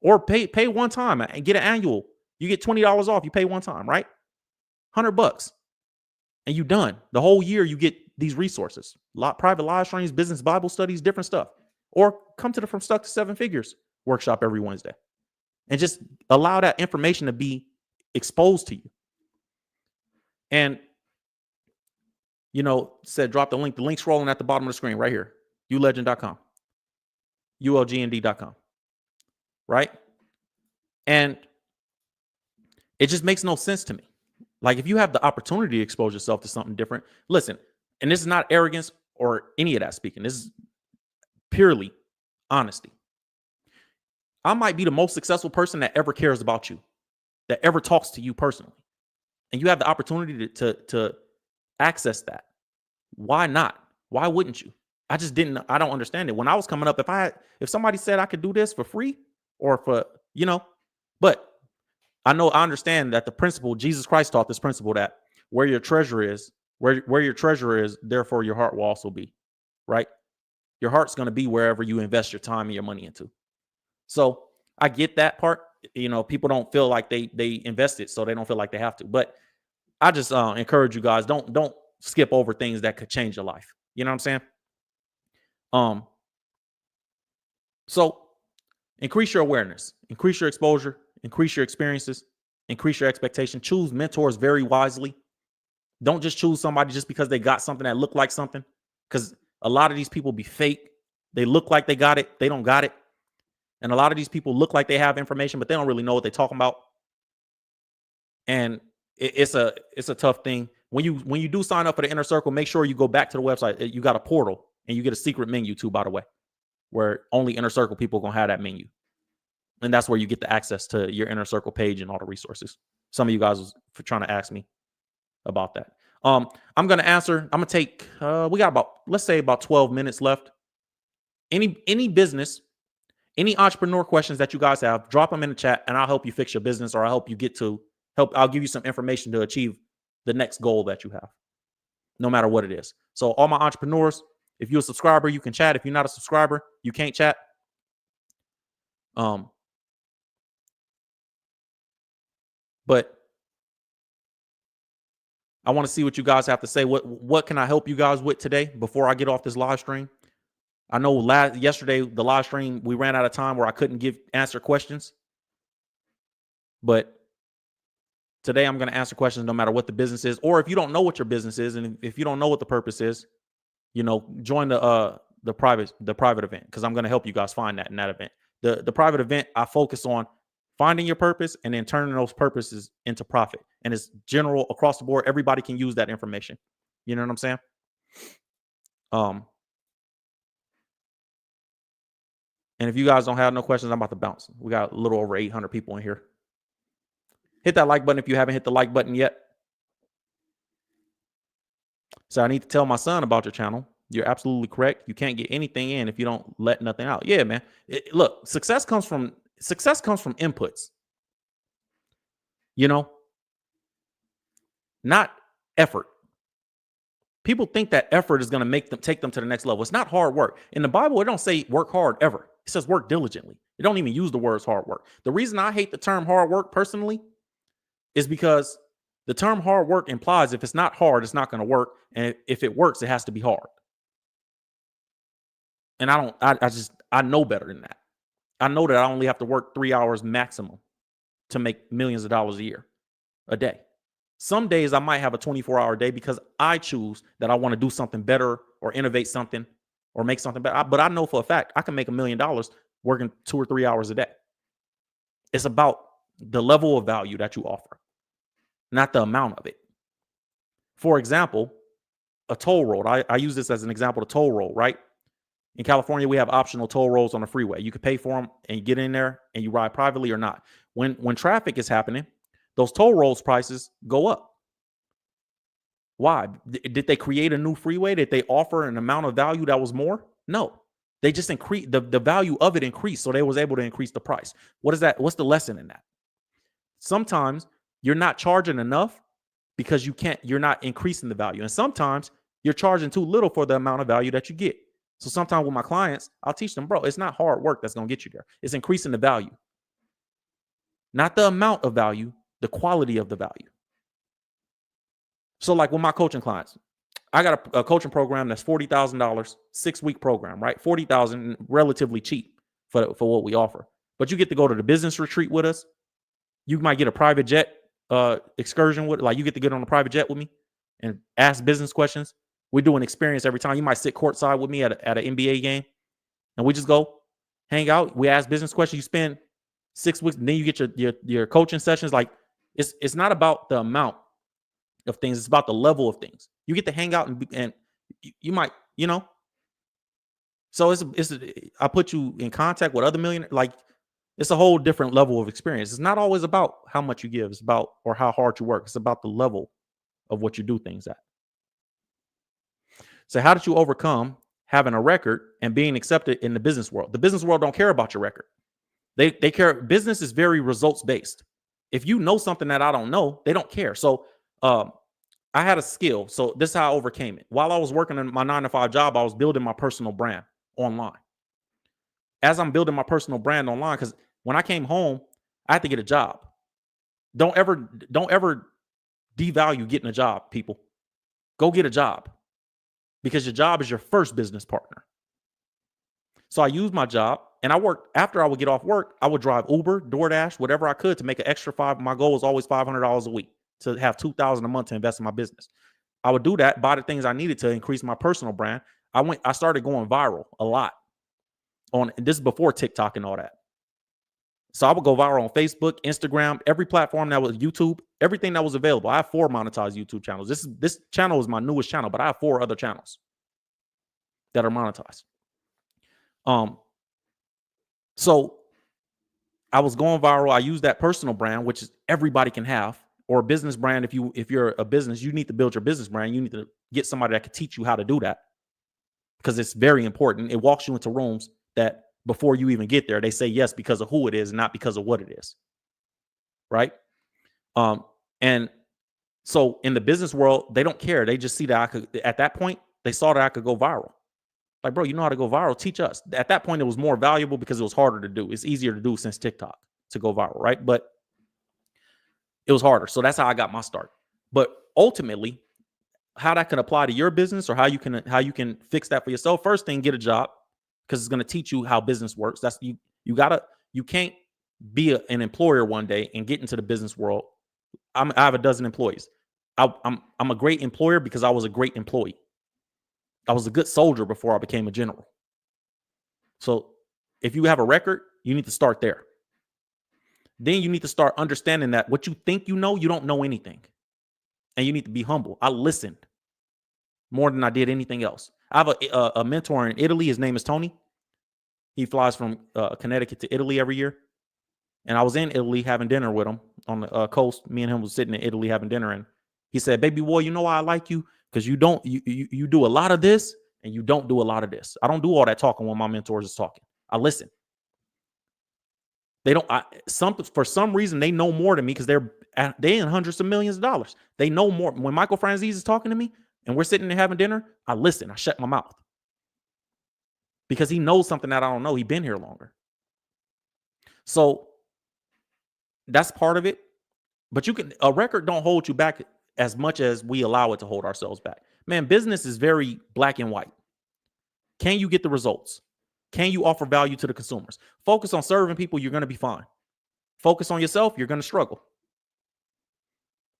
Speaker 1: Or pay one time and get an annual. You get $20 off. You pay one time, right? $100. And you done. The whole year, you get these resources. Private live streams, business Bible studies, different stuff. Or come to the From Stuck to Seven Figures workshop every Wednesday. And just allow that information to be exposed to you. And, you know, said drop the link. The link's scrolling at the bottom of the screen right here. ulegend.com. ulgnd.com. Right? And it just makes no sense to me. Like, if you have the opportunity to expose yourself to something different, listen, and this is not arrogance or any of that speaking. This is purely honesty. I might be the most successful person that ever cares about you, that ever talks to you personally. And you have the opportunity to access that. Why not? Why wouldn't you? I don't understand it. When I was coming up, if somebody said I could do this for free or for, you know, but I understand that the principle, Jesus Christ taught this principle that where your treasure is, where your treasure is, therefore your heart will also be, right? Your heart's going to be wherever you invest your time and your money into. So I get that part. You know, people don't feel like they invest it, so they don't feel like they have to. But I just encourage you guys, don't skip over things that could change your life. You know what I'm saying? So increase your awareness, increase your exposure, increase your experiences, increase your expectation. Choose mentors very wisely. Don't just choose somebody just because they got something that looked like something, because a lot of these people be fake. They look like they got it. They don't got it. And a lot of these people look like they have information, but they don't really know what they're talking about. And it's a tough thing. When you do sign up for the inner circle, make sure you go back to the website. You got a portal and you get a secret menu too, by the way, where only inner circle people gonna have that menu. And that's where you get the access to your inner circle page and all the resources. Some of you guys was trying to ask me about that. I'm going to answer. I'm going to take, we got let's say about 12 minutes left. Any business, any entrepreneur questions that you guys have, drop them in the chat and I'll help you fix your business, or I'll help you I'll give you some information to achieve the next goal that you have, no matter what it is. So all my entrepreneurs, if you're a subscriber, you can chat. If you're not a subscriber, you can't chat. But I want to see what you guys have to say. What can I help you guys with today before I get off this live stream? I know yesterday, the live stream, we ran out of time where I couldn't answer questions. But today I'm going to answer questions no matter what the business is. Or if you don't know what your business is, and if you don't know what the purpose is, you know, join the private event, because I'm going to help you guys find that in that event. The private event, I focus on finding your purpose and then turning those purposes into profit. And it's general across the board. Everybody can use that information. You know what I'm saying? And if you guys don't have no questions, I'm about to bounce. We got a little over 800 people in here. Hit that like button if you haven't hit the like button yet. So I need to tell my son about your channel. You're absolutely correct. You can't get anything in if you don't let nothing out. Yeah, man. Look, success comes from inputs. You know, not effort. People think that effort is going to take them to the next level. It's not hard work. In the Bible, it don't say work hard ever. It says work diligently. It don't even use the words hard work. The reason I hate the term hard work personally is because the term hard work implies if it's not hard, it's not going to work. And if it works, it has to be hard. And I know better than that. I know that I only have to work 3 hours maximum to make millions of dollars a day. Some days I might have a 24-hour day because I choose that I want to do something better or innovate something or make something better. But I know for a fact I can make $1 million working 2 or 3 hours a day. It's about the level of value that you offer, not the amount of it. For example, a toll road. I use this as an example, the toll road, right? In California, we have optional toll roads on the freeway. You can pay for them and you get in there and you ride privately or not. When traffic is happening, those toll roads prices go up. Why? Did they create a new freeway? Did they offer an amount of value that was more? No. They just increased the value of it increased, so they was able to increase the price. What is that? What's the lesson in that? Sometimes you're not charging enough because you're not increasing the value. And sometimes you're charging too little for the amount of value that you get. So sometimes with my clients, I'll teach them, bro, it's not hard work that's going to get you there. It's increasing the value. Not the amount of value, the quality of the value. So like with my coaching clients, I got a coaching program that's $40,000, 6-week program, right? $40,000, relatively cheap for what we offer. But you get to go to the business retreat with us. You might get a private jet excursion with, like you get to get on a private jet with me and ask business questions. We do an experience every time. You might sit courtside with me at an NBA game, and we just go hang out. We ask business questions. You spend 6 weeks, and then you get your coaching sessions. Like it's not about the amount of things; it's about the level of things. You get to hang out and you might, you know. So I put you in contact with other millionaires. Like it's a whole different level of experience. It's not always about how much you give. It's about or how hard you work. It's about the level of what you do things at. So how did you overcome having a record and being accepted in the business world? The business world don't care about your record. They care. Business is very results based. If you know something that I don't know, they don't care. So I had a skill. So this is how I overcame it. While I was working in my 9-to-5 job, I was building my personal brand online. As I'm building my personal brand online, because when I came home, I had to get a job. Don't ever devalue getting a job, people. Go get a job. Because your job is your first business partner. So I used my job and I worked. After I would get off work, I would drive Uber, DoorDash, whatever I could to make an extra $5. My goal was always $500 a week to have $2,000 a month to invest in my business. I would do that, buy the things I needed to increase my personal brand. I started going viral a lot. This is before TikTok and all that. So I would go viral on Facebook, Instagram, every platform that was YouTube, everything that was available. I have 4 monetized YouTube channels. This channel is my newest channel, but I have 4 other channels that are monetized. So I was going viral. I use that personal brand, which is everybody can have, or a business brand. If you're a business, you need to build your business brand. You need to get somebody that can teach you how to do that because it's very important. It walks you into rooms that before you even get there, they say yes because of who it is, not because of what it is. Right. And so in the business world, they don't care. They just see that at that point, they saw that I could go viral. Like, bro, you know how to go viral. Teach us. At that point, it was more valuable because it was harder to do. It's easier to do since TikTok to go viral. Right. But it was harder. So that's how I got my start. But ultimately, how that can apply to your business or how you can fix that for yourself. First thing, get a job. Because it's going to teach you how business works. That's you can't be an employer one day and get into the business world. I have a dozen employees. I'm a great employer because I was a great employee. I was a good soldier before I became a general. So if you have a record, you need to start there. Then you need to start understanding that what you think you know, you don't know anything. And you need to be humble. I listened more than I did anything else. I have a mentor in Italy. His name is Tony. He flies from Connecticut to Italy every year. And I was in Italy having dinner with him on the coast. Me and him was sitting in Italy having dinner. And he said, baby boy, you know why I like you? Because you do a lot of this and you don't do a lot of this. I don't do all that talking when my mentors is talking. I listen. They don't. For some reason, they know more than me because they're in hundreds of millions of dollars. They know more. When Michael Franzese is talking to me and we're sitting there having dinner, I listen. I shut my mouth because he knows something that I don't know. He's been here longer. So that's part of it. But a record don't hold you back as much as we allow it to hold ourselves back. Man, business is very black and white. Can you get the results? Can you offer value to the consumers? Focus on serving people, you're going to be fine. Focus on yourself, you're going to struggle.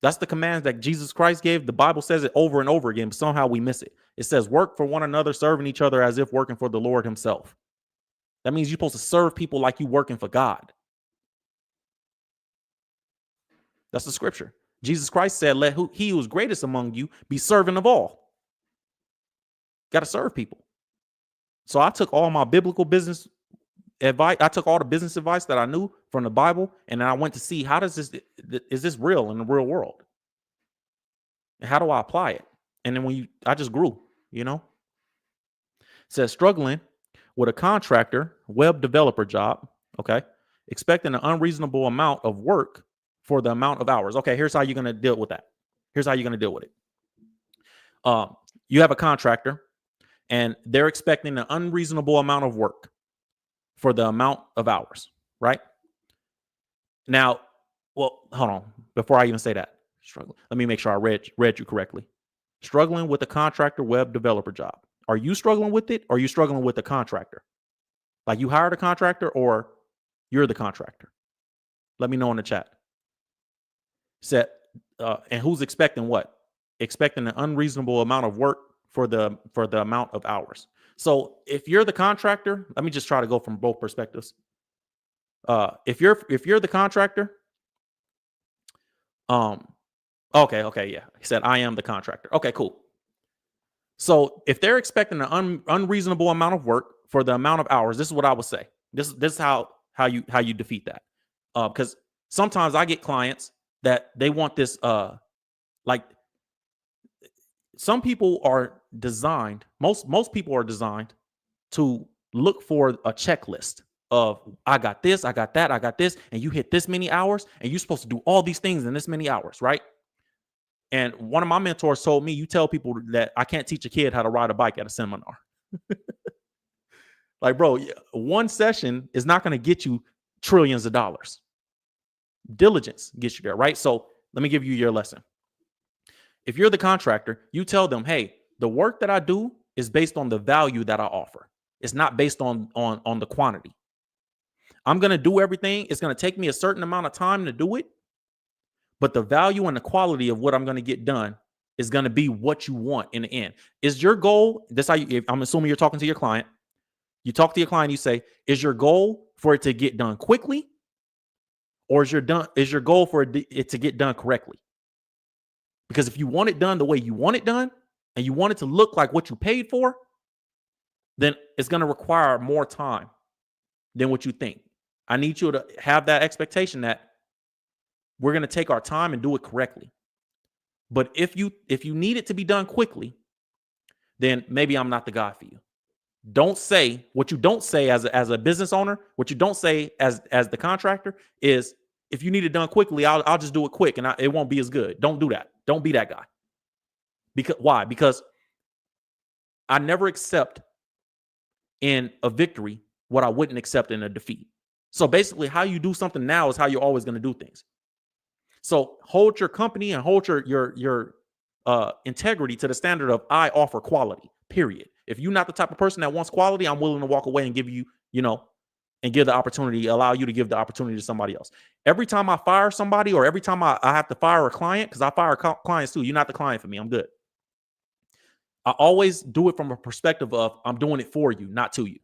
Speaker 1: That's the commands that Jesus Christ gave. The Bible says it over and over again, but somehow we miss it. It says, work for one another, serving each other as if working for the Lord himself. That means you're supposed to serve people like you're working for God. That's the scripture. Jesus Christ said, let he who is greatest among you be servant of all. Got to serve people. So I took all my biblical business advice. I took all the business advice that I knew from the Bible, and then I went to see how does this is this real in the real world, and how do I apply it? And then I just grew. It says struggling with a contractor web developer job. Okay, expecting an unreasonable amount of work for the amount of hours. Okay, here's how you're going to deal with that. Here's how you're going to deal with it. You have a contractor, and they're expecting an unreasonable amount of work for the amount of hours, right? Now, well, hold on. Before I even say that, let me make sure I read you correctly. Struggling with a contractor web developer job. Are you struggling with it, or are you struggling with the contractor? Like you hired a contractor, or you're the contractor? Let me know in the chat. And who's expecting what? Expecting an unreasonable amount of work for the amount of hours. So if you're the contractor, let me just try to go from both perspectives. If you're the contractor, okay, yeah. He said I am the contractor. Okay, cool. So if they're expecting an unreasonable amount of work for the amount of hours, this is what I would say. This is how you defeat that. Because sometimes I get clients that they want this. Like some people are designed. Most people are designed to look for a checklist of I got this, I got that, I got this, and you hit this many hours, and you're supposed to do all these things in this many hours, right? And one of my mentors told me, you tell people that I can't teach a kid how to ride a bike at a seminar. Like, bro, one session is not going to get you trillions of dollars. Diligence gets you there, right? So let me give you your lesson. If you're the contractor, you tell them, hey, the work that I do is based on the value that I offer. It's not based on the quantity. I'm going to do everything. It's going to take me a certain amount of time to do it. But the value and the quality of what I'm going to get done is going to be what you want in the end. Is your goal, this how I'm assuming you're talking to your client. You talk to your client, you say, is your goal for it to get done quickly? Or is your goal for it to get done correctly? Because if you want it done the way you want it done, and you want it to look like what you paid for, then it's going to require more time than what you think. I need you to have that expectation that we're going to take our time and do it correctly. But if you need it to be done quickly, then maybe I'm not the guy for you. Don't say what you don't say as a business owner. What you don't say as the contractor is, if you need it done quickly, I'll just do it quick and it won't be as good. Don't do that. Don't be that guy. Why? Because I never accept in a victory what I wouldn't accept in a defeat. So basically, how you do something now is how you're always going to do things. So hold your company and hold your integrity to the standard of I offer quality, period. If you're not the type of person that wants quality, I'm willing to walk away and give you, and give the opportunity, allow you to give the opportunity to somebody else. Every time I fire somebody, or every time I have to fire a client, because I fire clients too, you're not the client for me, I'm good. I always do it from a perspective of I'm doing it for you, not to you.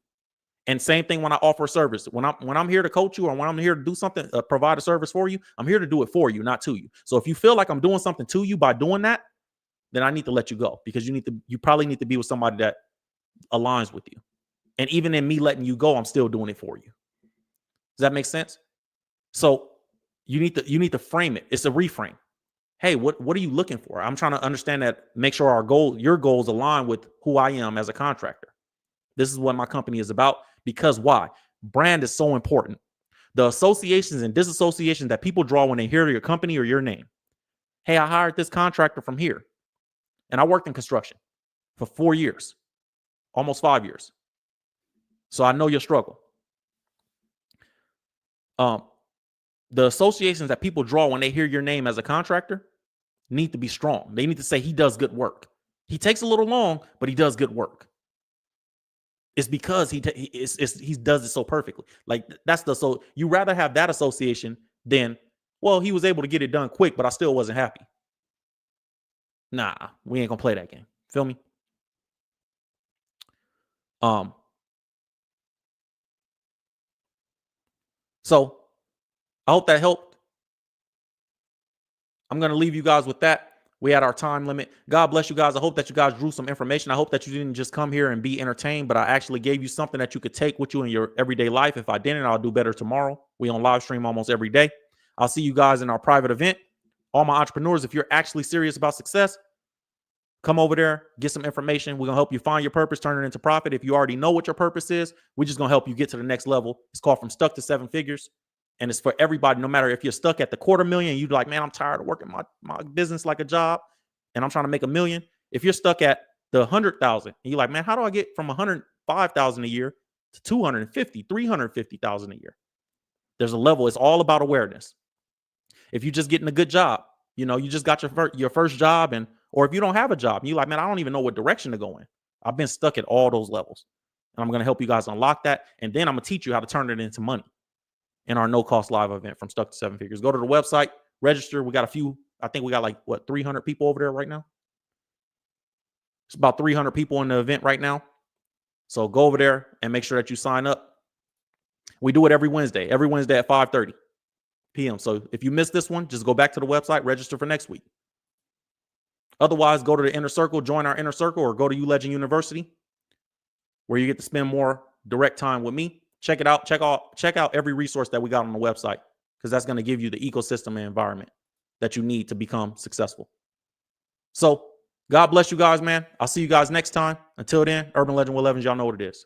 Speaker 1: And same thing when I offer a service. When I'm here to coach you, or when I'm here to do something, provide a service for you, I'm here to do it for you, not to you. So if you feel like I'm doing something to you by doing that, then I need to let you go, because you probably need to be with somebody that aligns with you. And even in me letting you go, I'm still doing it for you. Does that make sense? So you need to frame it. It's a reframe. Hey, what are you looking for? I'm trying to understand that, make sure your goals align with who I am as a contractor. This is what my company is about. Because why? Brand is so important. The associations and disassociations that people draw when they hear your company or your name. Hey, I hired this contractor from here, and I worked in construction for 4 years, almost 5 years. So I know your struggle. The associations that people draw when they hear your name as a contractor need to be strong. They need to say he does good work. He takes a little long, but he does good work. It's because he does it so perfectly. Like so you rather have that association than, well, he was able to get it done quick, but I still wasn't happy. Nah, we ain't gonna play that game. Feel me? So I hope that helped. I'm gonna leave you guys with that. We had our time limit. God bless you guys. I hope that you guys drew some information. I hope that you didn't just come here and be entertained, but I actually gave you something that you could take with you in your everyday life. If I didn't, I'll do better tomorrow. We on live stream almost every day. I'll see you guys in our private event. All my entrepreneurs, if you're actually serious about success, come over there, get some information. We're going to help you find your purpose, turn it into profit. If you already know what your purpose is, we're just going to help you get to the next level. It's called From Stuck to Seven Figures. And it's for everybody, no matter if you're stuck at the $250,000, you're like, man, I'm tired of working my business like a job and I'm trying to make $1 million. If you're stuck at the 100,000 and you're like, man, how do I get from 105,000 a year to 250, 350,000 a year? There's a level. It's all about awareness. If you're just getting a good job, you just got your first job, or if you don't have a job, you're like, man, I don't even know what direction to go in. I've been stuck at all those levels. And I'm going to help you guys unlock that. And then I'm going to teach you how to turn it into money in our no-cost live event From Stuck to Seven Figures. Go to the website, register. We got a few, I think we got 300 people over there right now. It's about 300 people in the event right now. So go over there and make sure that you sign up. We do it every Wednesday at 5:30 p.m. So if you missed this one, just go back to the website, register for next week. Otherwise, go to the Inner Circle, join our Inner Circle, or go to ULegend University, where you get to spend more direct time with me. Check it out. Check out every resource that we got on the website, because that's going to give you the ecosystem and environment that you need to become successful. So God bless you guys, man. I'll see you guys next time. Until then, Urban Legend Will Evans, y'all know what it is.